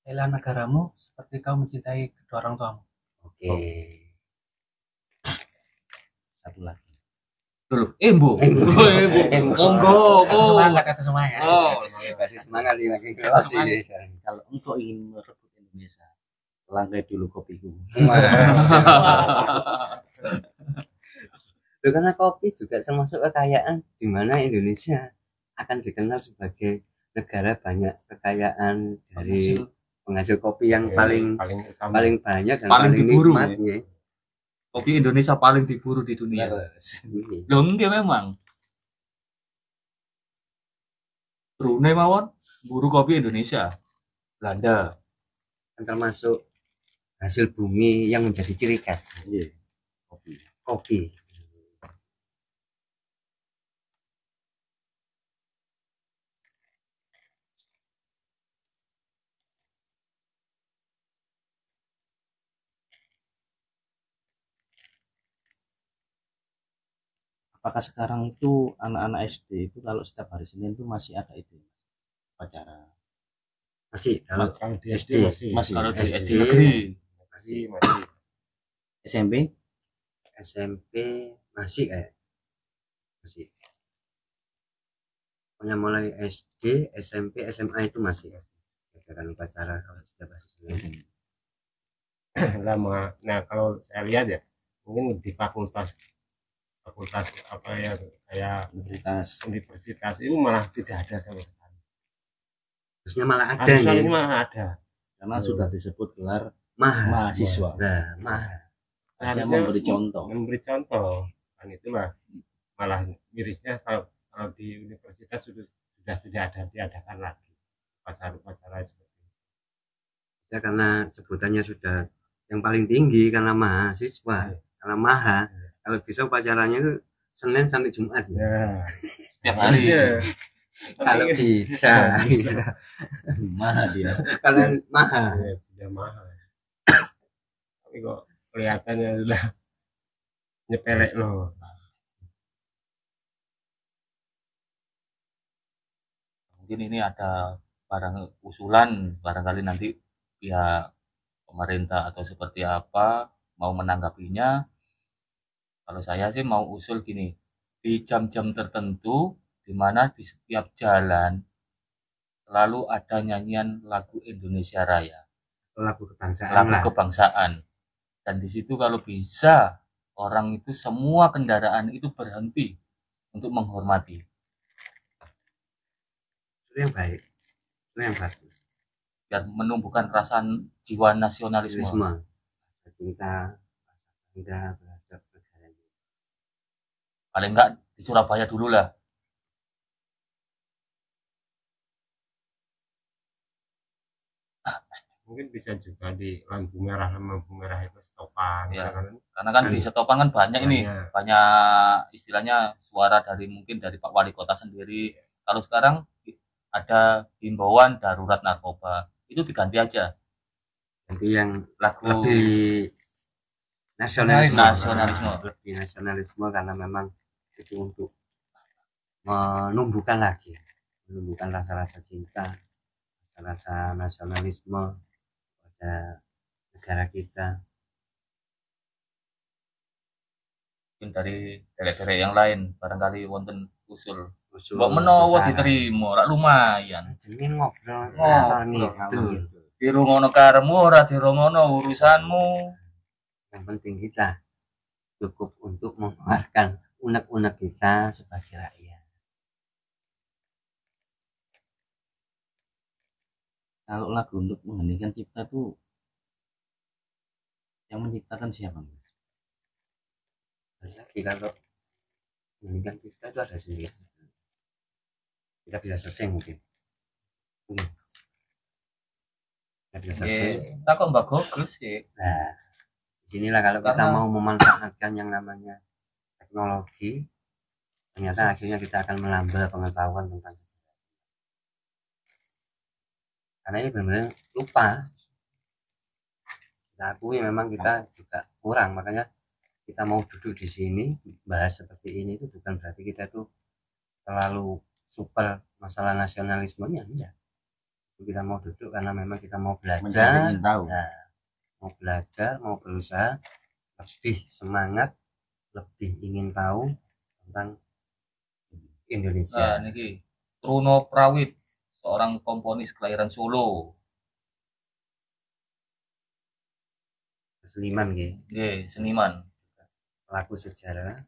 Bela negaramu seperti kau mencintai kedua orang tuamu. Oke. Satu lagi. Dulu, Embo. Semangat kata semangat. Kasih semangat nih lagi kelas ini. Kalau engkau ingin merebut Indonesia, langkai dulu kopiku. Karena kopi juga termasuk kekayaan di mana Indonesia akan dikenal sebagai negara banyak kekayaan dari penghasil kopi yang paling banyak dan paling nikmat. Ya. Kopi Indonesia paling diburu di dunia. Loh enggak memang. Brunei mawon buru kopi Indonesia. Belanda Kan termasuk hasil bumi yang menjadi ciri khas Iya, kopi. kopi. Apakah sekarang itu anak-anak SD itu kalau setiap hari Senin itu masih ada itu upacara? Masih kalau Kalau di SD SD. masih. Kalau di SD SD negeri Masih, masih. SMP? SMP masih kayak masih. Pokoknya mulai SD, SMP, SMA itu masih adakan upacara kalau setiap hari Senin. Nah, kalau saya lihat ya, mungkin di fakultas apa ya, kayak universitas itu malah tidak ada sama sekali. Harusnya malah ada Harusnya nih. ini malah ada. Karena sudah disebut gelar Maha. mahasiswa. Nah, maha. Harusnya Harusnya memberi contoh. Memberi contoh. Kan itulah malah mirisnya kalau di universitas sudah tidak diadakan lagi upacara-upacara seperti itu. Ya karena sebutannya sudah yang paling tinggi karena mahasiswa, karena maha. Kalau bisa upacaranya itu Senin sampai Jumat. Ya, setiap hari. Kalau bisa. Maha dia. Kalau maha. ya, sudah mahal. Tapi kok kelihatannya sudah nyepelek loh. Mungkin ini ada barang usulan, barangkali nanti pihak pemerintah atau seperti apa mau menanggapinya. Kalau saya sih mau usul gini, di jam-jam tertentu di mana di setiap jalan selalu ada nyanyian lagu Indonesia Raya, Lagu kebangsaan lagu lah. kebangsaan. Dan di situ kalau bisa orang itu semua kendaraan itu berhenti untuk menghormati. Itu yang baik. Itu yang bagus. Biar menumbuhkan rasa jiwa nasionalisme. Rasa cinta, rasa bangga terhadap negara ini. Paling enggak di Surabaya dulu lah. Mungkin bisa juga di lampu merah itu stopan. Ya. Kan? Karena kan di Setopan kan banyak ini, banyak istilahnya suara dari mungkin dari Pak Wali Kota sendiri. Kalau sekarang ada himbauan darurat narkoba, itu diganti aja. Jadi yang Lagu lebih nasionalisme. Lebih nasionalisme karena memang itu untuk menumbuhkan rasa-rasa cinta, rasa nasionalisme pada negara kita. mungkin dari daerah-daerah yang lain barangkali wonten usul. Mbok menawa diterima, rak lumayan. Jenenge ngobrol gitu. Dirungono karemu ora dirungono urusanmu. Yang penting kita cukup untuk mengeluarkan unek-unek kita sebagai rakyat. Kalau lagu untuk mengheningkan cipta tuh yang menciptakan siapa? Lagi kalau mengheningkan cipta itu ada sendiri. Kita bisa searching mungkin. Kita bisa searching. Tak kok Mbak Google sih. Nah, disinilah kalau kita mau memanfaatkan yang namanya teknologi, ternyata akhirnya kita akan menambah pengetahuan tentang sejarah. Karena ini benar-benar lupa. Kita akui memang kita juga kurang, makanya kita mau duduk di sini bahas seperti ini itu bukan berarti kita itu terlalu super masalah nasionalismenya, enggak. Kita mau duduk karena memang kita mau belajar, mau belajar, mau berusaha lebih semangat, lebih ingin tahu tentang Indonesia. Nah, niki Truno Prawit, seorang komponis kelahiran Solo. Seniman nggih, seniman. Pelaku sejarah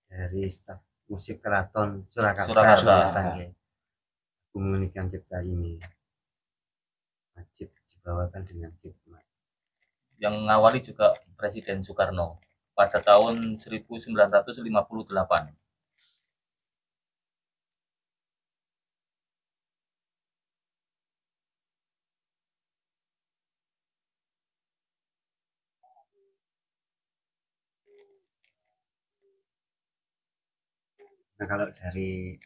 dari staf musik keraton Surakarta. Menyanyikan cipta ini wajib dibawakan dengan hikmat. Yang mengawali juga Presiden Soekarno pada tahun 1958. Nah, kalau dari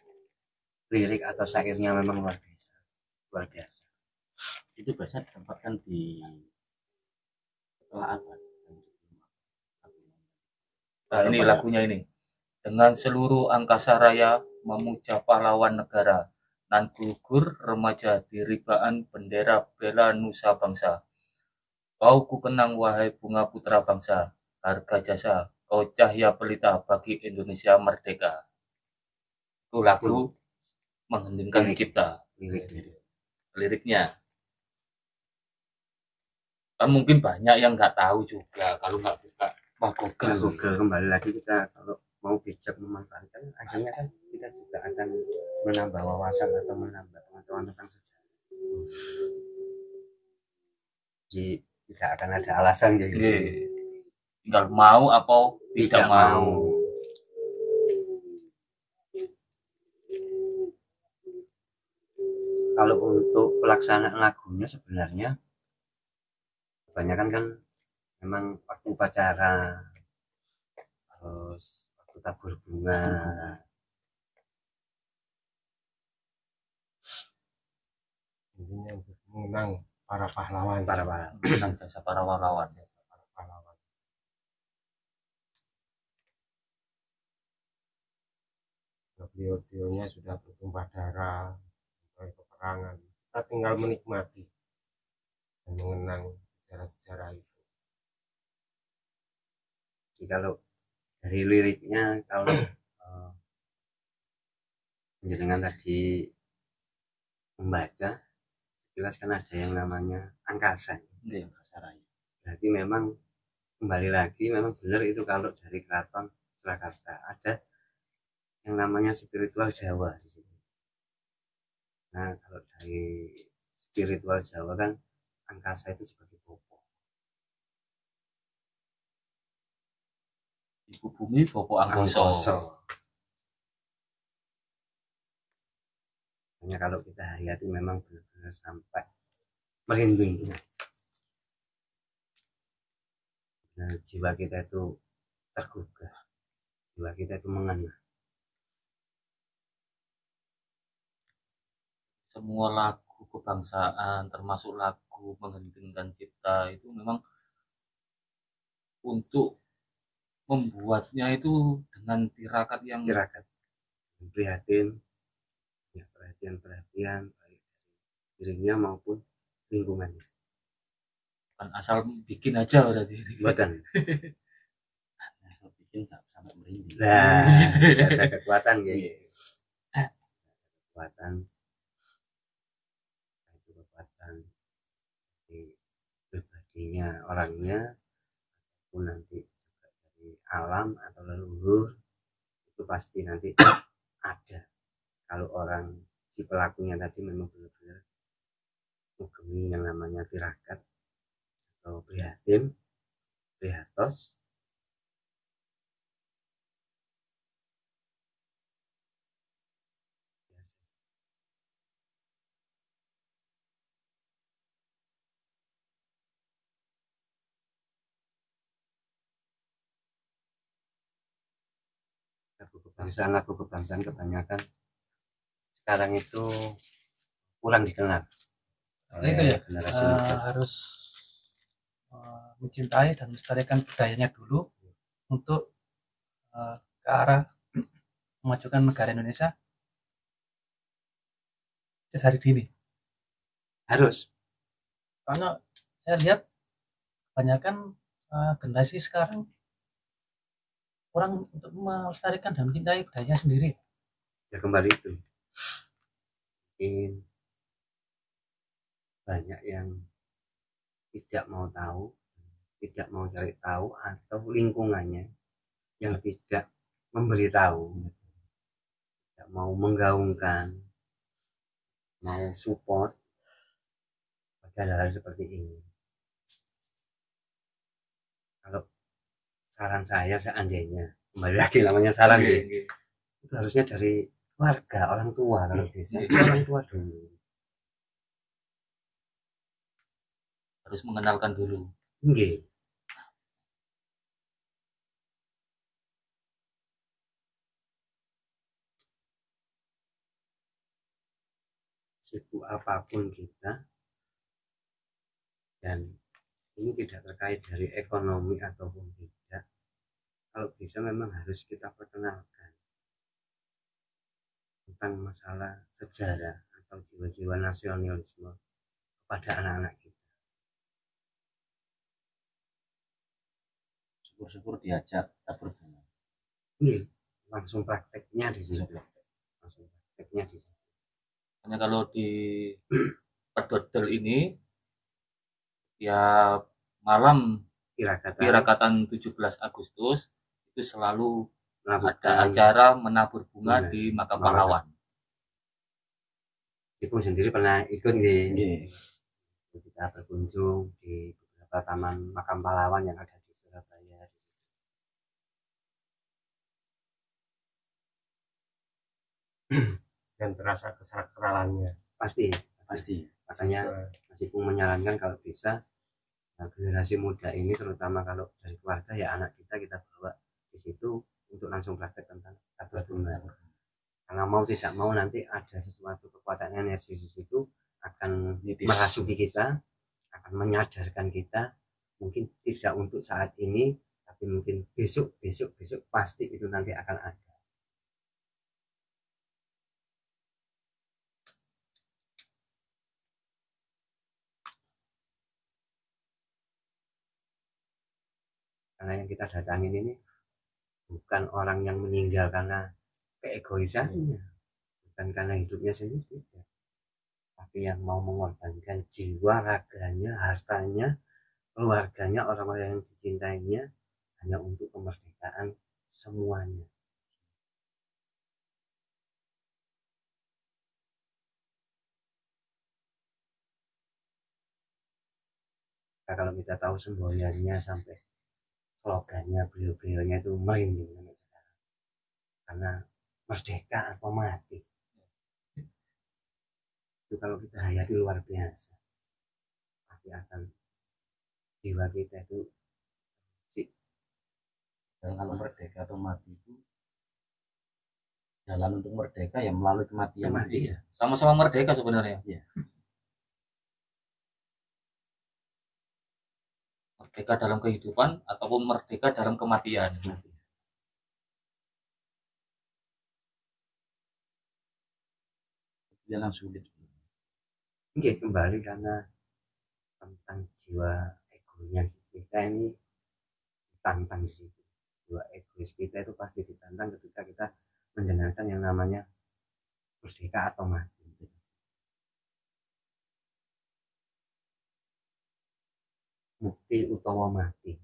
lirik atau syairnya memang luar biasa, luar biasa. Itu biasa ditempatkan di setelah apa? Nah, ini lagunya ini. Dengan seluruh angkasa raya memuja pahlawan negara, nan gugur remaja di ribaan bendera bela nusa bangsa. Kau ku kenang wahai bunga putra bangsa, harga jasa, kau cahaya pelita bagi Indonesia merdeka. Itu lagu mengheningkan Lirik. cipta. Lirik. Liriknya. Kan mungkin banyak yang nggak tahu juga kalau nggak buka Google. Google. Kembali lagi kita kalau mau bijak memanfaatkan, akhirnya kan kita juga akan menambah wawasan atau menambah pengetahuan tentang sejarah. Jadi tidak akan ada alasan gitu. Tinggal mau apa tidak mau. Kalau untuk pelaksanaan lagunya sebenarnya kebanyakan kan memang waktu upacara, terus waktu tabur bunga. Intinya untuk mengenang para pahlawan. Tentang jasa para pahlawan. Beliau-beliaunya sudah bertumpah darah oleh peperangan. Kita tinggal menikmati dan mengenang sejarah-sejarah itu. Jadi kalau dari liriknya, kalau penjaringan tadi membaca, jelas kan ada yang namanya angkasa. Angkasa raya. Berarti memang kembali lagi memang benar itu kalau dari keraton Surakarta ada yang namanya spiritual Jawa di sini. Nah, kalau dari spiritual Jawa kan angkasa itu sebagai bopo. Ibu bumi bopo angkoso. Hanya kalau kita hayati memang benar-benar sampai merinding. Nah, jiwa kita itu tergugah, jiwa kita itu mengena. Semua lagu kebangsaan termasuk lagu mengheningkan cipta itu memang untuk membuatnya itu dengan tirakat yang prihatin, ya, perhatian baik dari dirinya maupun lingkungannya. kan asal bikin aja berarti. Buatan. Asal bikin tak sampai merinding. Nah, ada kekuatan ya. Kekuatan di pribadinya orangnya, ataupun nanti juga dari alam atau leluhur, itu pasti nanti ada. Kalau orang si pelakunya tadi memang benar-benar mengagumi yang namanya tirakat atau prihatin, prihatos, lagu kebangsaan kebanyakan sekarang itu kurang dikenal oleh itu ya generasi muda. harus mencintai dan melestarikan budayanya dulu untuk ke arah memajukan negara Indonesia sejak hari dini. Harus. Karena saya lihat kebanyakan generasi sekarang kurang untuk melestarikan dan mencintai budayanya sendiri. Ya kembali itu. Mungkin banyak yang tidak mau tahu, tidak mau cari tahu, atau lingkungannya yang tidak memberitahu, tidak mau menggaungkan, mau support pada hal-hal seperti ini. Kalau saran saya seandainya, kembali lagi namanya saran ya, itu harusnya dari warga, orang tua, kalau bisa orang tua dulu. Harus mengenalkan dulu. Nggih. sibuk apapun kita, dan ini tidak terkait dari ekonomi ataupun tidak, kalau bisa memang harus kita perkenalkan tentang masalah sejarah atau jiwa-jiwa nasionalisme kepada anak-anak kita. Syukur-syukur diajak dapur bunga. Ini langsung prakteknya di situ. Langsung prakteknya di situ. Hanya kalau di Pedodel ini ya malam tirakatan 17 Agustus itu selalu ada acara menabur bunga di Makam Pahlawan. Ibu sendiri pernah ikut nggih. Kita berkunjung di beberapa taman makam pahlawan yang ada di Surabaya. Dan terasa kesakralannya. Pasti. Makanya Mas Ipung menyarankan kalau bisa generasi muda ini, terutama kalau dari keluarga ya anak kita bawa di situ untuk langsung praktek tentang tabur bunga. Karena mau tidak mau nanti ada sesuatu kekuatan energi di situ akan merasuki kita, akan menyadarkan kita, mungkin tidak untuk saat ini, tapi mungkin besok pasti itu nanti akan ada. Karena yang kita datangin ini bukan orang yang meninggal karena keegoisannya, bukan karena hidupnya sendiri, tapi yang mau mengorbankan jiwa, raganya, hartanya, keluarganya, orang-orang yang dicintainya hanya untuk kemerdekaan semuanya. Nah, kalau kita tahu semboyannya sampai slogannya beliau-beliaunya itu main sekarang, karena merdeka atau mati. Itu kalau kita hayati luar biasa, pasti akan jiwa kita itu sih. Dan kalau merdeka atau mati itu jalan untuk merdeka ya melalui kematian. Iya. Sama-sama merdeka sebenarnya. Iya. Merdeka dalam kehidupan ataupun merdeka dalam kematian. Jalan sulit. Oke, kembali karena tentang jiwa egonya kita ini ditantang di situ. Jiwa egois kita itu pasti ditantang ketika kita mendengarkan yang namanya merdeka atau mati. Mukti utawa mati.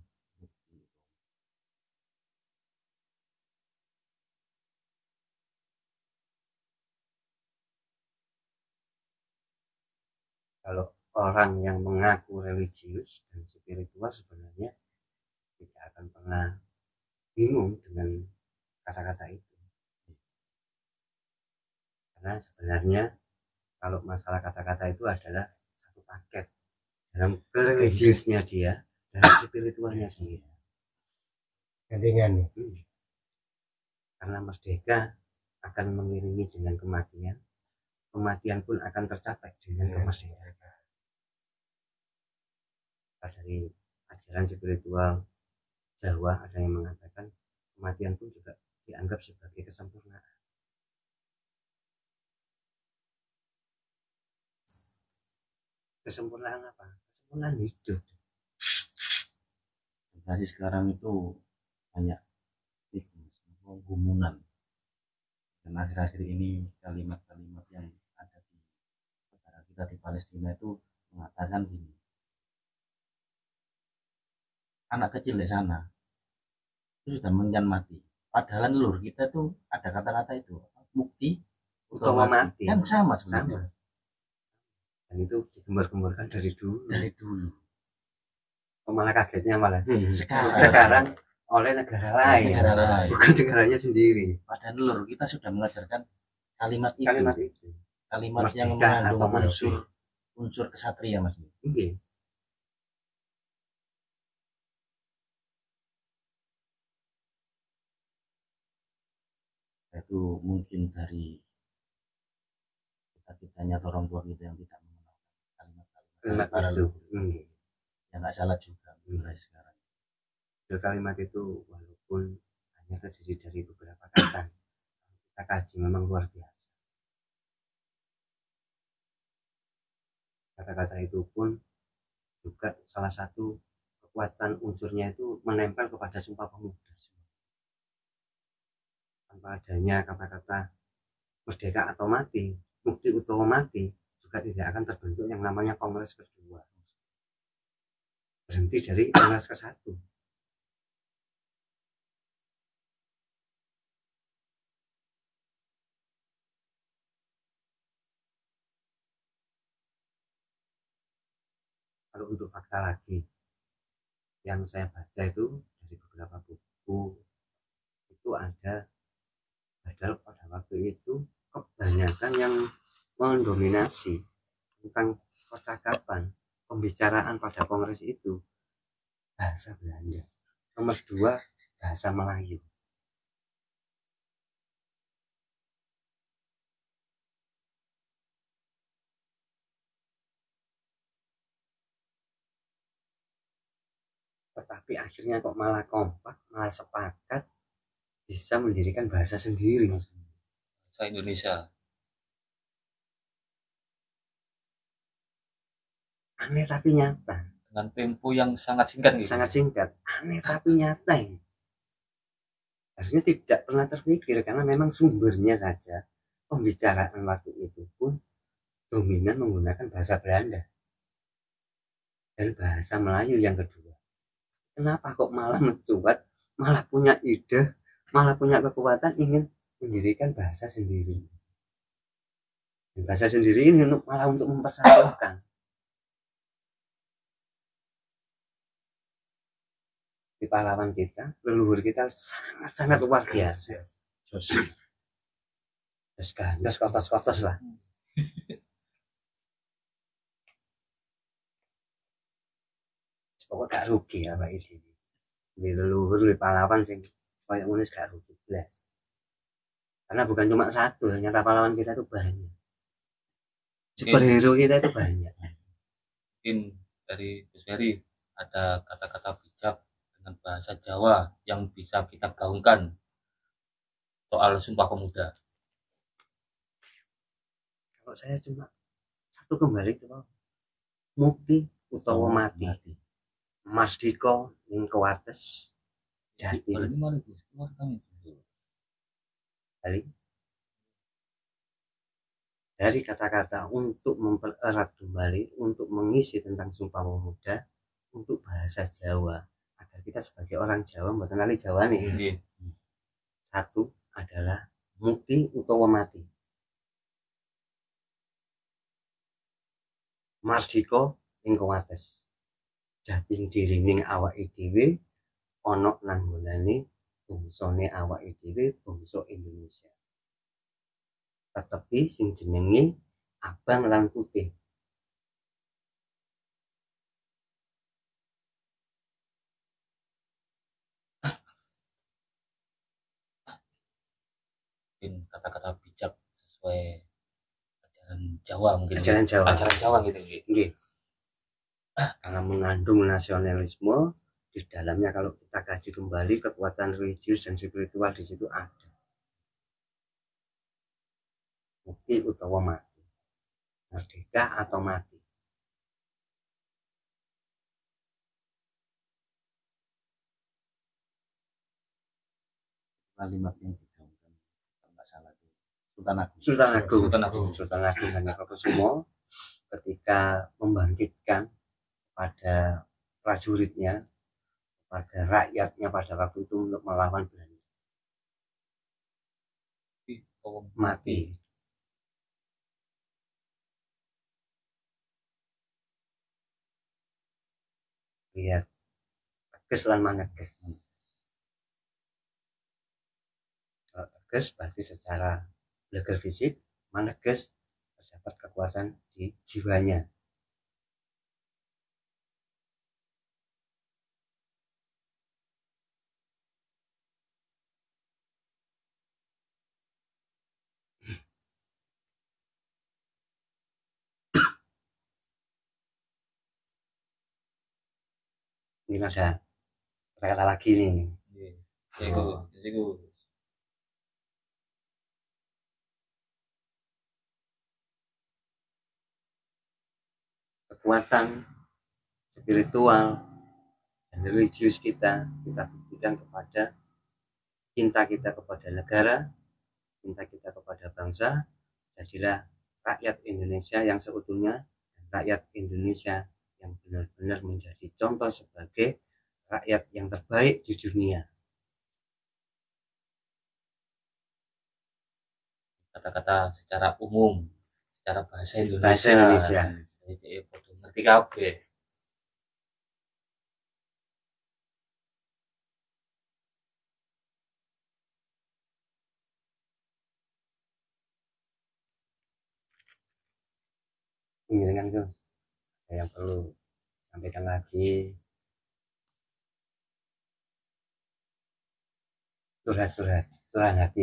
Kalau orang yang mengaku religius dan spiritual sebenarnya tidak akan pernah bingung dengan kata-kata itu. Karena sebenarnya kalau masalah kata-kata itu adalah satu paket dalam religiusnya dia dan spiritualnya dia. Gandengan. Karena merdeka akan mengiringi dengan kematian, kematian pun akan tercapai dengan kemerdekaan. Dari ajaran spiritual Jawa ada yang mengatakan kematian pun juga dianggap sebagai kesempurnaan. Kesempurnaan apa? Kesempurnaan hidup. Jadi sekarang itu banyak gumunan, dan akhir-akhir ini kalimat-kalimat yang ada di negara kita di Palestina itu mengatakan gini, anak kecil di sana itu sudah menjan mati, padahal lur kita tuh ada kata-kata itu mukti utawa mati kan sama sebenarnya. Dan itu digembar-gemborkan dari dulu. Malah kagetnya malah sekarang oleh negara lain, bukan negaranya sendiri. Padahal lur kita sudah mengajarkan kalimat itu, kalimat merdeka yang mengandung unsur kesatria, Mas. Okay. Itu mungkin dari kita kita nyata orang tua kita yang tidak mengenal Kalimat para itu, leluhur. Ya nggak salah juga generasi sekarang. kalimat itu walaupun hanya terdiri dari beberapa kata, kita kaji memang luar biasa. Kata-kata itu pun juga salah satu kekuatan unsurnya itu menempel kepada Sumpah Pemuda. Tanpa adanya kata-kata merdeka atau mati, mukti utawa mati, juga tidak akan terbentuk yang namanya Kongres kedua. Berhenti dari Kongres ke-1. Kalau untuk fakta lagi yang saya baca itu dari beberapa buku itu ada, padahal pada waktu itu kebanyakan yang mendominasi tentang percakapan pembicaraan pada kongres itu bahasa Belanda, nomor 2 bahasa Melayu. Tetapi akhirnya kok malah kompak, malah sepakat bisa mendirikan bahasa sendiri, Bahasa Indonesia. Aneh tapi nyata. Dengan tempo yang sangat singkat gitu. Sangat singkat, aneh tapi nyata ini. Harusnya tidak pernah terpikir karena memang sumbernya saja pembicaraan waktu itu pun dominan menggunakan bahasa Belanda dan bahasa Melayu yang kedua. Kenapa kok malah mencuat, malah punya ide, malah punya kekuatan ingin mendirikan bahasa sendiri. Dan bahasa sendiri ini malah untuk mempersatukan. Di pahlawan kita, leluhur kita sangat-sangat luar biasa. Terus gandos kotos-kotos lah. Pokoknya gak rugi apa ini. Di leluhur, di pahlawan sing kayak nulis gak rugi belas. Karena bukan cuma satu, ternyata pahlawan kita itu banyak. Superhero kita itu banyak. Mungkin dari Gus Ferry ada kata-kata bijak dengan bahasa Jawa yang bisa kita gaungkan soal Sumpah Pemuda. Kalau saya cuma satu kembali itu mukti utawa mati. Mardika ing kuwates jati. Ini malah keluar kami. Dari kata-kata untuk mempererat kembali, untuk mengisi tentang Sumpah Pemuda, untuk bahasa Jawa, agar kita sebagai orang Jawa mengenali Jawa nih. Satu adalah mukti utawa mati. Mardika ing kuwates. Jati dirining awake dhewe ana nang nggone bangsane awake dhewe bangsa Indonesia. Tetepi sing jenenge abang lan putih. Mungkin kata-kata bijak sesuai ajaran Jawa mungkin. Ajaran Jawa. Ajaran Jawa gitu. Nggih. Karena mengandung nasionalisme di dalamnya, kalau kita kaji kembali kekuatan religius dan spiritual di situ ada. Mukti utawa mati. Merdeka atau mati. Kalimat yang digaungkan kalau nggak salah itu Sultan Agung. Sultan Agung Hanggareksono ketika membangkitkan pada prajuritnya, pada rakyatnya pada waktu itu untuk melawan Belanda. Mati. Lihat, tegas lan maneges. Kalau tegas berarti secara legal fisik, maneges terdapat kekuatan di jiwanya. Ini ada kata-kata lagi nih. Nggih. Iku. Kekuatan spiritual dan religius kita buktikan kepada cinta kita kepada negara, cinta kita kepada bangsa. Jadilah rakyat Indonesia yang seutuhnya, dan rakyat Indonesia yang benar-benar menjadi contoh sebagai rakyat yang terbaik di dunia. Kata-kata secara umum, secara bahasa Indonesia. Bahasa Indonesia. Jadi podo ngerti kabeh. Pengiringan itu ada yang perlu sampaikan lagi. Curahan hati.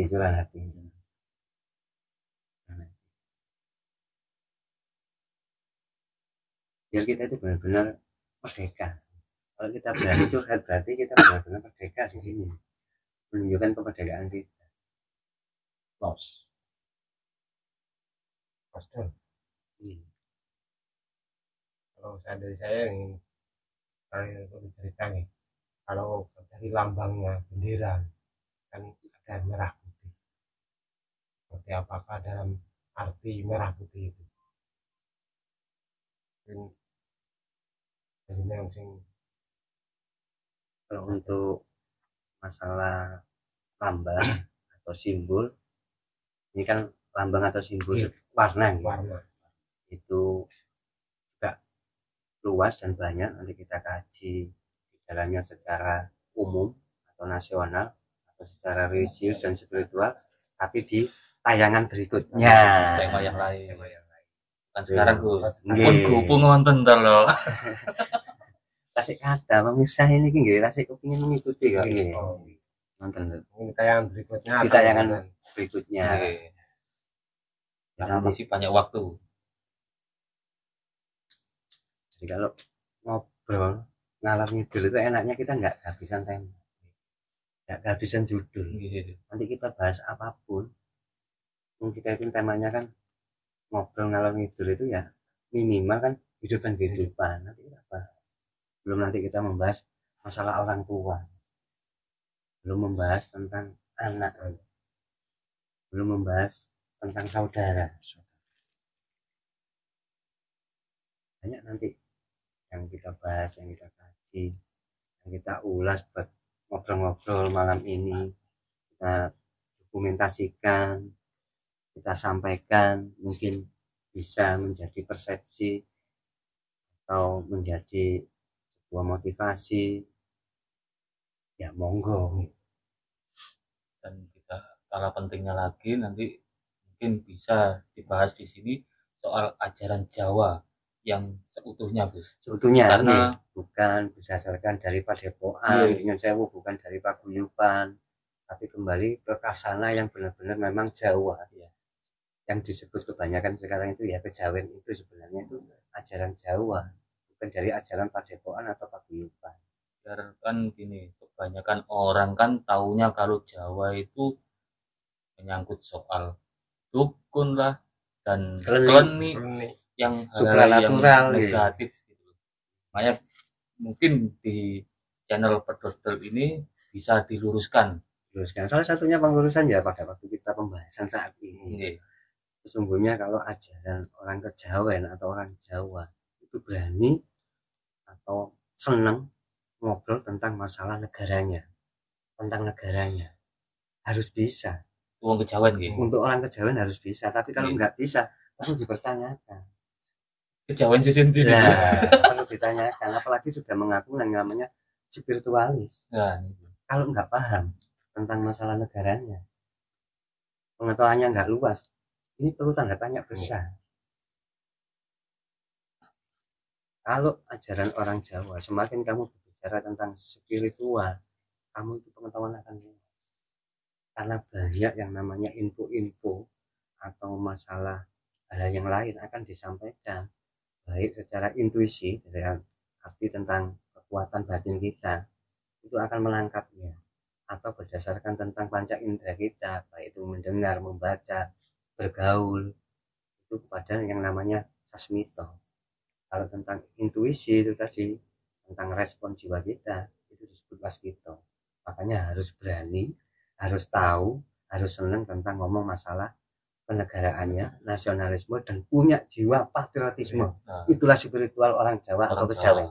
Biar kita itu benar-benar merdeka. Kalau kita berani curhat berarti kita benar-benar merdeka di sini, menunjukkan kemerdekaan kita. Pastor. Kalau dari saya ingin saya bercerita nih, kalau dari lambangnya bendera kan ada merah putih. Seperti apakah dalam arti merah putih itu? Kalau untuk masalah lambang atau simbol, ini kan lambang atau simbol warna. Itu juga luas dan banyak, nanti kita kaji di dalamnya secara umum atau nasional atau secara religius dan spiritual, tapi di tayangan berikutnya. Tema yang lain. Kan sekarang pun gupung ngonten lho. Tasik kata pemirsa ini nggih tasik kepengin mengikuti kok nggih. Nonton ini tayangan berikutnya. Di tayangan berikutnya. Karena masih banyak waktu. Jadi kalau ngobrol ngalor ngidul itu enaknya kita nggak kehabisan tema, nggak kehabisan judul. Nanti kita bahas apapun, kita itu temanya kan ngobrol ngalor ngidul itu ya minimal kan hidup dan kehidupan. Nanti kita bahas. Belum nanti kita membahas masalah orang tua, belum membahas tentang anak, belum membahas tentang saudara. Banyak nanti yang kita bahas, yang kita kaji, yang kita ulas buat ngobrol-ngobrol malam ini, kita dokumentasikan, kita sampaikan, mungkin bisa menjadi persepsi atau menjadi sebuah motivasi. Ya monggo. Dan kita kalau pentingnya lagi nanti mungkin bisa dibahas di sini soal ajaran Jawa yang seutuhnya, Gus. Seutuhnya karena bukan berdasarkan dari Padepokan, Nyon Sewu, bukan dari Paguyuban, tapi kembali ke kasana yang benar-benar memang Jawa ya. Yang disebut kebanyakan sekarang itu ya kejawen, itu sebenarnya itu ajaran Jawa, bukan dari ajaran Padepokan atau Paguyuban. Karena kan gini, kebanyakan orang kan taunya kalau Jawa itu menyangkut soal dukun lah dan klinik yang hal-hal yang negatif gitu. Makanya mungkin di channel Pedodol ini bisa diluruskan. Salah satunya pengurusan ya pada waktu kita pembahasan saat ini. Sesungguhnya kalau ajaran orang kejawen atau orang Jawa itu berani atau senang ngobrol tentang masalah negaranya, tentang negaranya, harus bisa. Untuk orang kejawen harus bisa, tapi kalau nggak bisa perlu dipertanyakan. Kejawen sih sendiri. Perlu ditanyakan, apalagi sudah mengaku namanya spiritualis. Kalau nggak paham tentang masalah negaranya, pengetahuannya nggak luas, ini perlu tanda tanya besar. Kalau ajaran orang Jawa, semakin kamu berbicara tentang spiritual, kamu itu pengetahuan akan luas. Karena banyak yang namanya info-info atau masalah hal yang lain akan disampaikan, baik secara intuisi, dari arti tentang kekuatan batin kita itu akan menangkapnya, atau berdasarkan tentang panca indera kita, baik itu mendengar, membaca, bergaul, itu kepada yang namanya sasmito. Kalau tentang intuisi itu tadi, tentang respon jiwa kita, itu disebut waskito. Makanya harus berani, harus tahu, harus senang tentang ngomong masalah kenegaraannya, nasionalisme, dan punya jiwa patriotisme. Itulah spiritual orang Jawa atau Kejawen.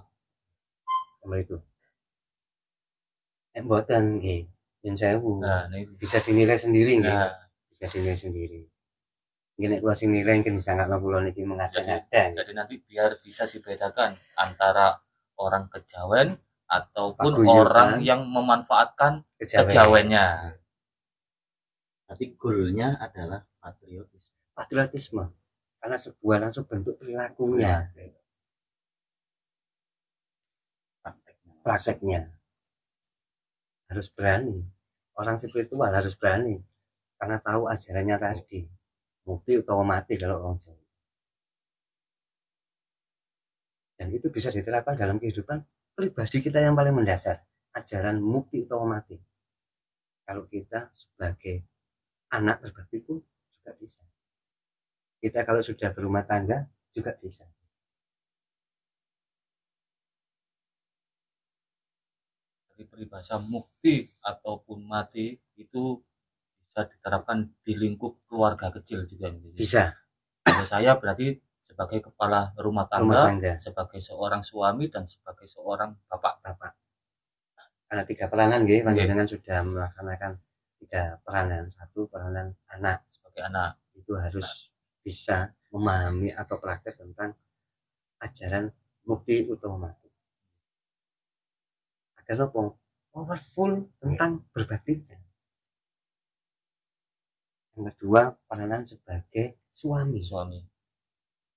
Seperti itu. Mboten nggih, yen sewu. Bisa dinilai sendiri nggih. Bisa dinilai sendiri. Mungkin nek kula sing nilai mungkin sangatno kula niki mengada-ngada. Jadi nanti biar bisa dibedakan antara orang Kejawen ataupun Paguyuban, orang yang memanfaatkan kejawennya. Tapi goalnya adalah patriotisme. Patriotisme. Karena sebuah langsung bentuk perilakunya. Prakteknya. Harus berani. Orang spiritual harus berani. Karena tahu ajarannya tadi. Mukti atau mati kalau orang Jawa. Dan itu bisa diterapkan dalam kehidupan pribadi kita yang paling mendasar. Ajaran mukti atau mati. Kalau kita sebagai anak berbakti pun juga bisa. Kita kalau sudah berumah tangga juga bisa. Jadi peribahasa mukti ataupun mati itu bisa diterapkan di lingkup keluarga kecil juga. Bisa. Kalau saya berarti sebagai kepala rumah tangga, sebagai seorang suami, dan sebagai seorang bapak. Karena 3 peranan nggih, panjenengan sudah melaksanakan 3 peranan. 1 peranan anak sebagai anak. Itu harus bisa memahami atau praktek tentang ajaran mukti utama mati. Agar apa? Powerful tentang berbakti. Yang kedua, peranan sebagai suami.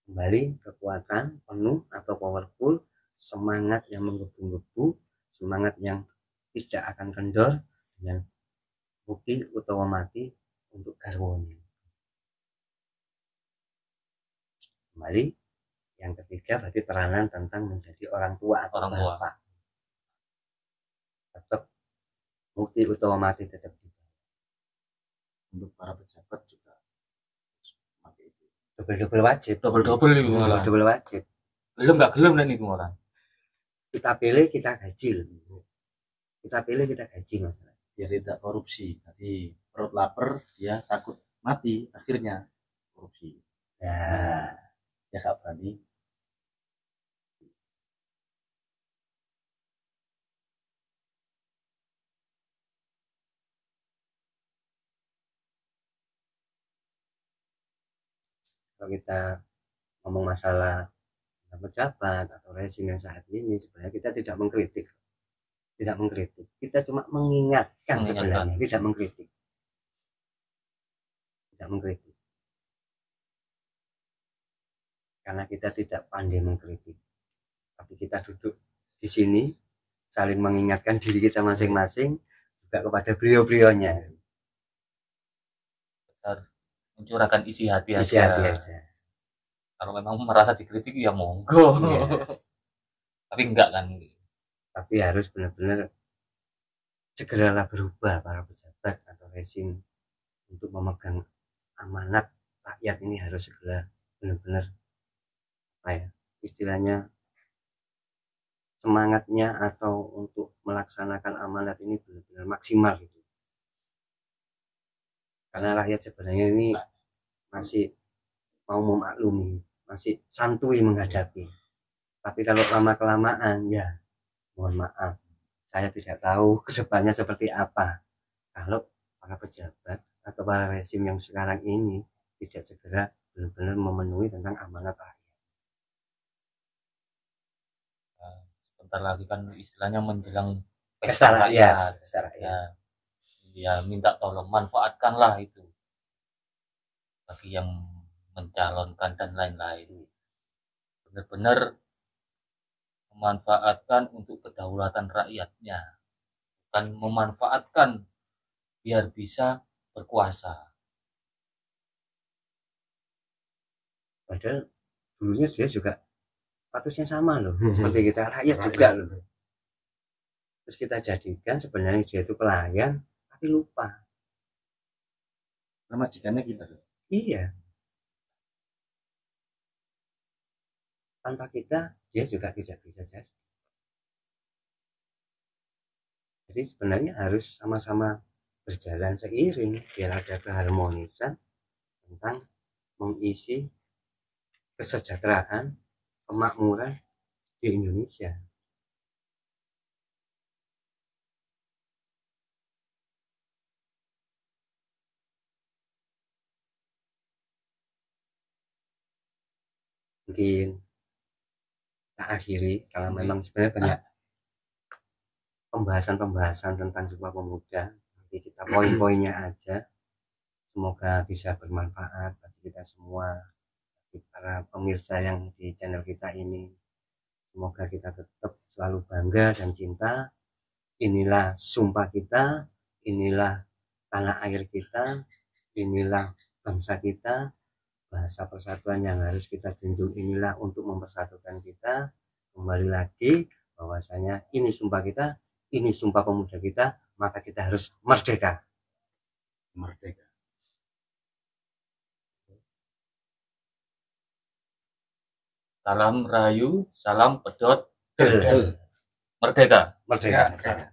Kembali kekuatan penuh atau powerful, semangat yang menggebu-gebu, semangat yang tidak akan kendor dengan bukti utama mati untuk garwonya. Kembali yang ketiga berarti peranan tentang menjadi orang tua atau orang bapak. Tetap bukti utama mati tetap juga. Untuk para pejabat juga mati itu. Double wajib. Double wajib. Belum nggak gelem nih niku orang. Kita pilih kita gaji. Masalah. Biar tidak korupsi. Tadi perut lapar, dia takut mati, akhirnya korupsi. Ya Kak Bani. Kalau kita ngomong masalah pejabat atau rezim yang saat ini, sebenarnya kita tidak mengkritik, kita cuma mengingatkan. Sebenarnya tidak mengkritik, karena kita tidak pandai mengkritik, tapi kita duduk di sini saling mengingatkan diri kita masing-masing juga kepada beliau-beliaunya. Mencurahkan isi hati aja. Kalau memang merasa dikritik ya monggo. Tapi enggak kan. Tapi harus benar-benar segeralah berubah para pejabat atau rezim untuk memegang amanat rakyat ini, harus segera benar-benar istilahnya semangatnya atau untuk melaksanakan amanat ini benar-benar maksimal gitu. Karena rakyat sebenarnya ini masih mau memaklumi, masih santuy menghadapi. Tapi kalau lama-kelamaan, ya mohon maaf, saya tidak tahu kedepannya seperti apa. Kalau para pejabat atau para rezim yang sekarang ini tidak segera benar-benar memenuhi tentang amanat rakyat. Sebentar lagi kan istilahnya menjelang pesta rakyat. Ya minta tolong manfaatkanlah itu bagi yang mencalonkan dan lain-lain, benar-benar memanfaatkan untuk kedaulatan rakyatnya, bukan memanfaatkan biar bisa berkuasa. Padahal dulunya dia juga statusnya sama loh, seperti kita rakyat juga loh. terus kita jadikan sebenarnya dia itu pelayan, tapi lupa. Nama majikannya kita. Iya, tanpa kita dia juga tidak bisa jadi. Jadi sebenarnya harus sama-sama berjalan seiring biar ada keharmonisan tentang mengisi kesejahteraan, kemakmuran di Indonesia. Mungkin kita akhiri kalau memang sebenarnya banyak pembahasan-pembahasan tentang Sumpah Pemuda. Nanti kita poin-poinnya aja. Semoga bisa bermanfaat bagi kita semua, bagi para pemirsa yang di channel kita ini. Semoga kita tetap selalu bangga dan cinta. Inilah sumpah kita, inilah tanah air kita, inilah bangsa kita, bahasa persatuan yang harus kita junjung inilah untuk mempersatukan kita. Kembali lagi bahwasanya ini sumpah kita, ini sumpah pemuda kita, maka kita harus merdeka. Merdeka. Salam Rahayu, salam pedot, merdeka. Merdeka.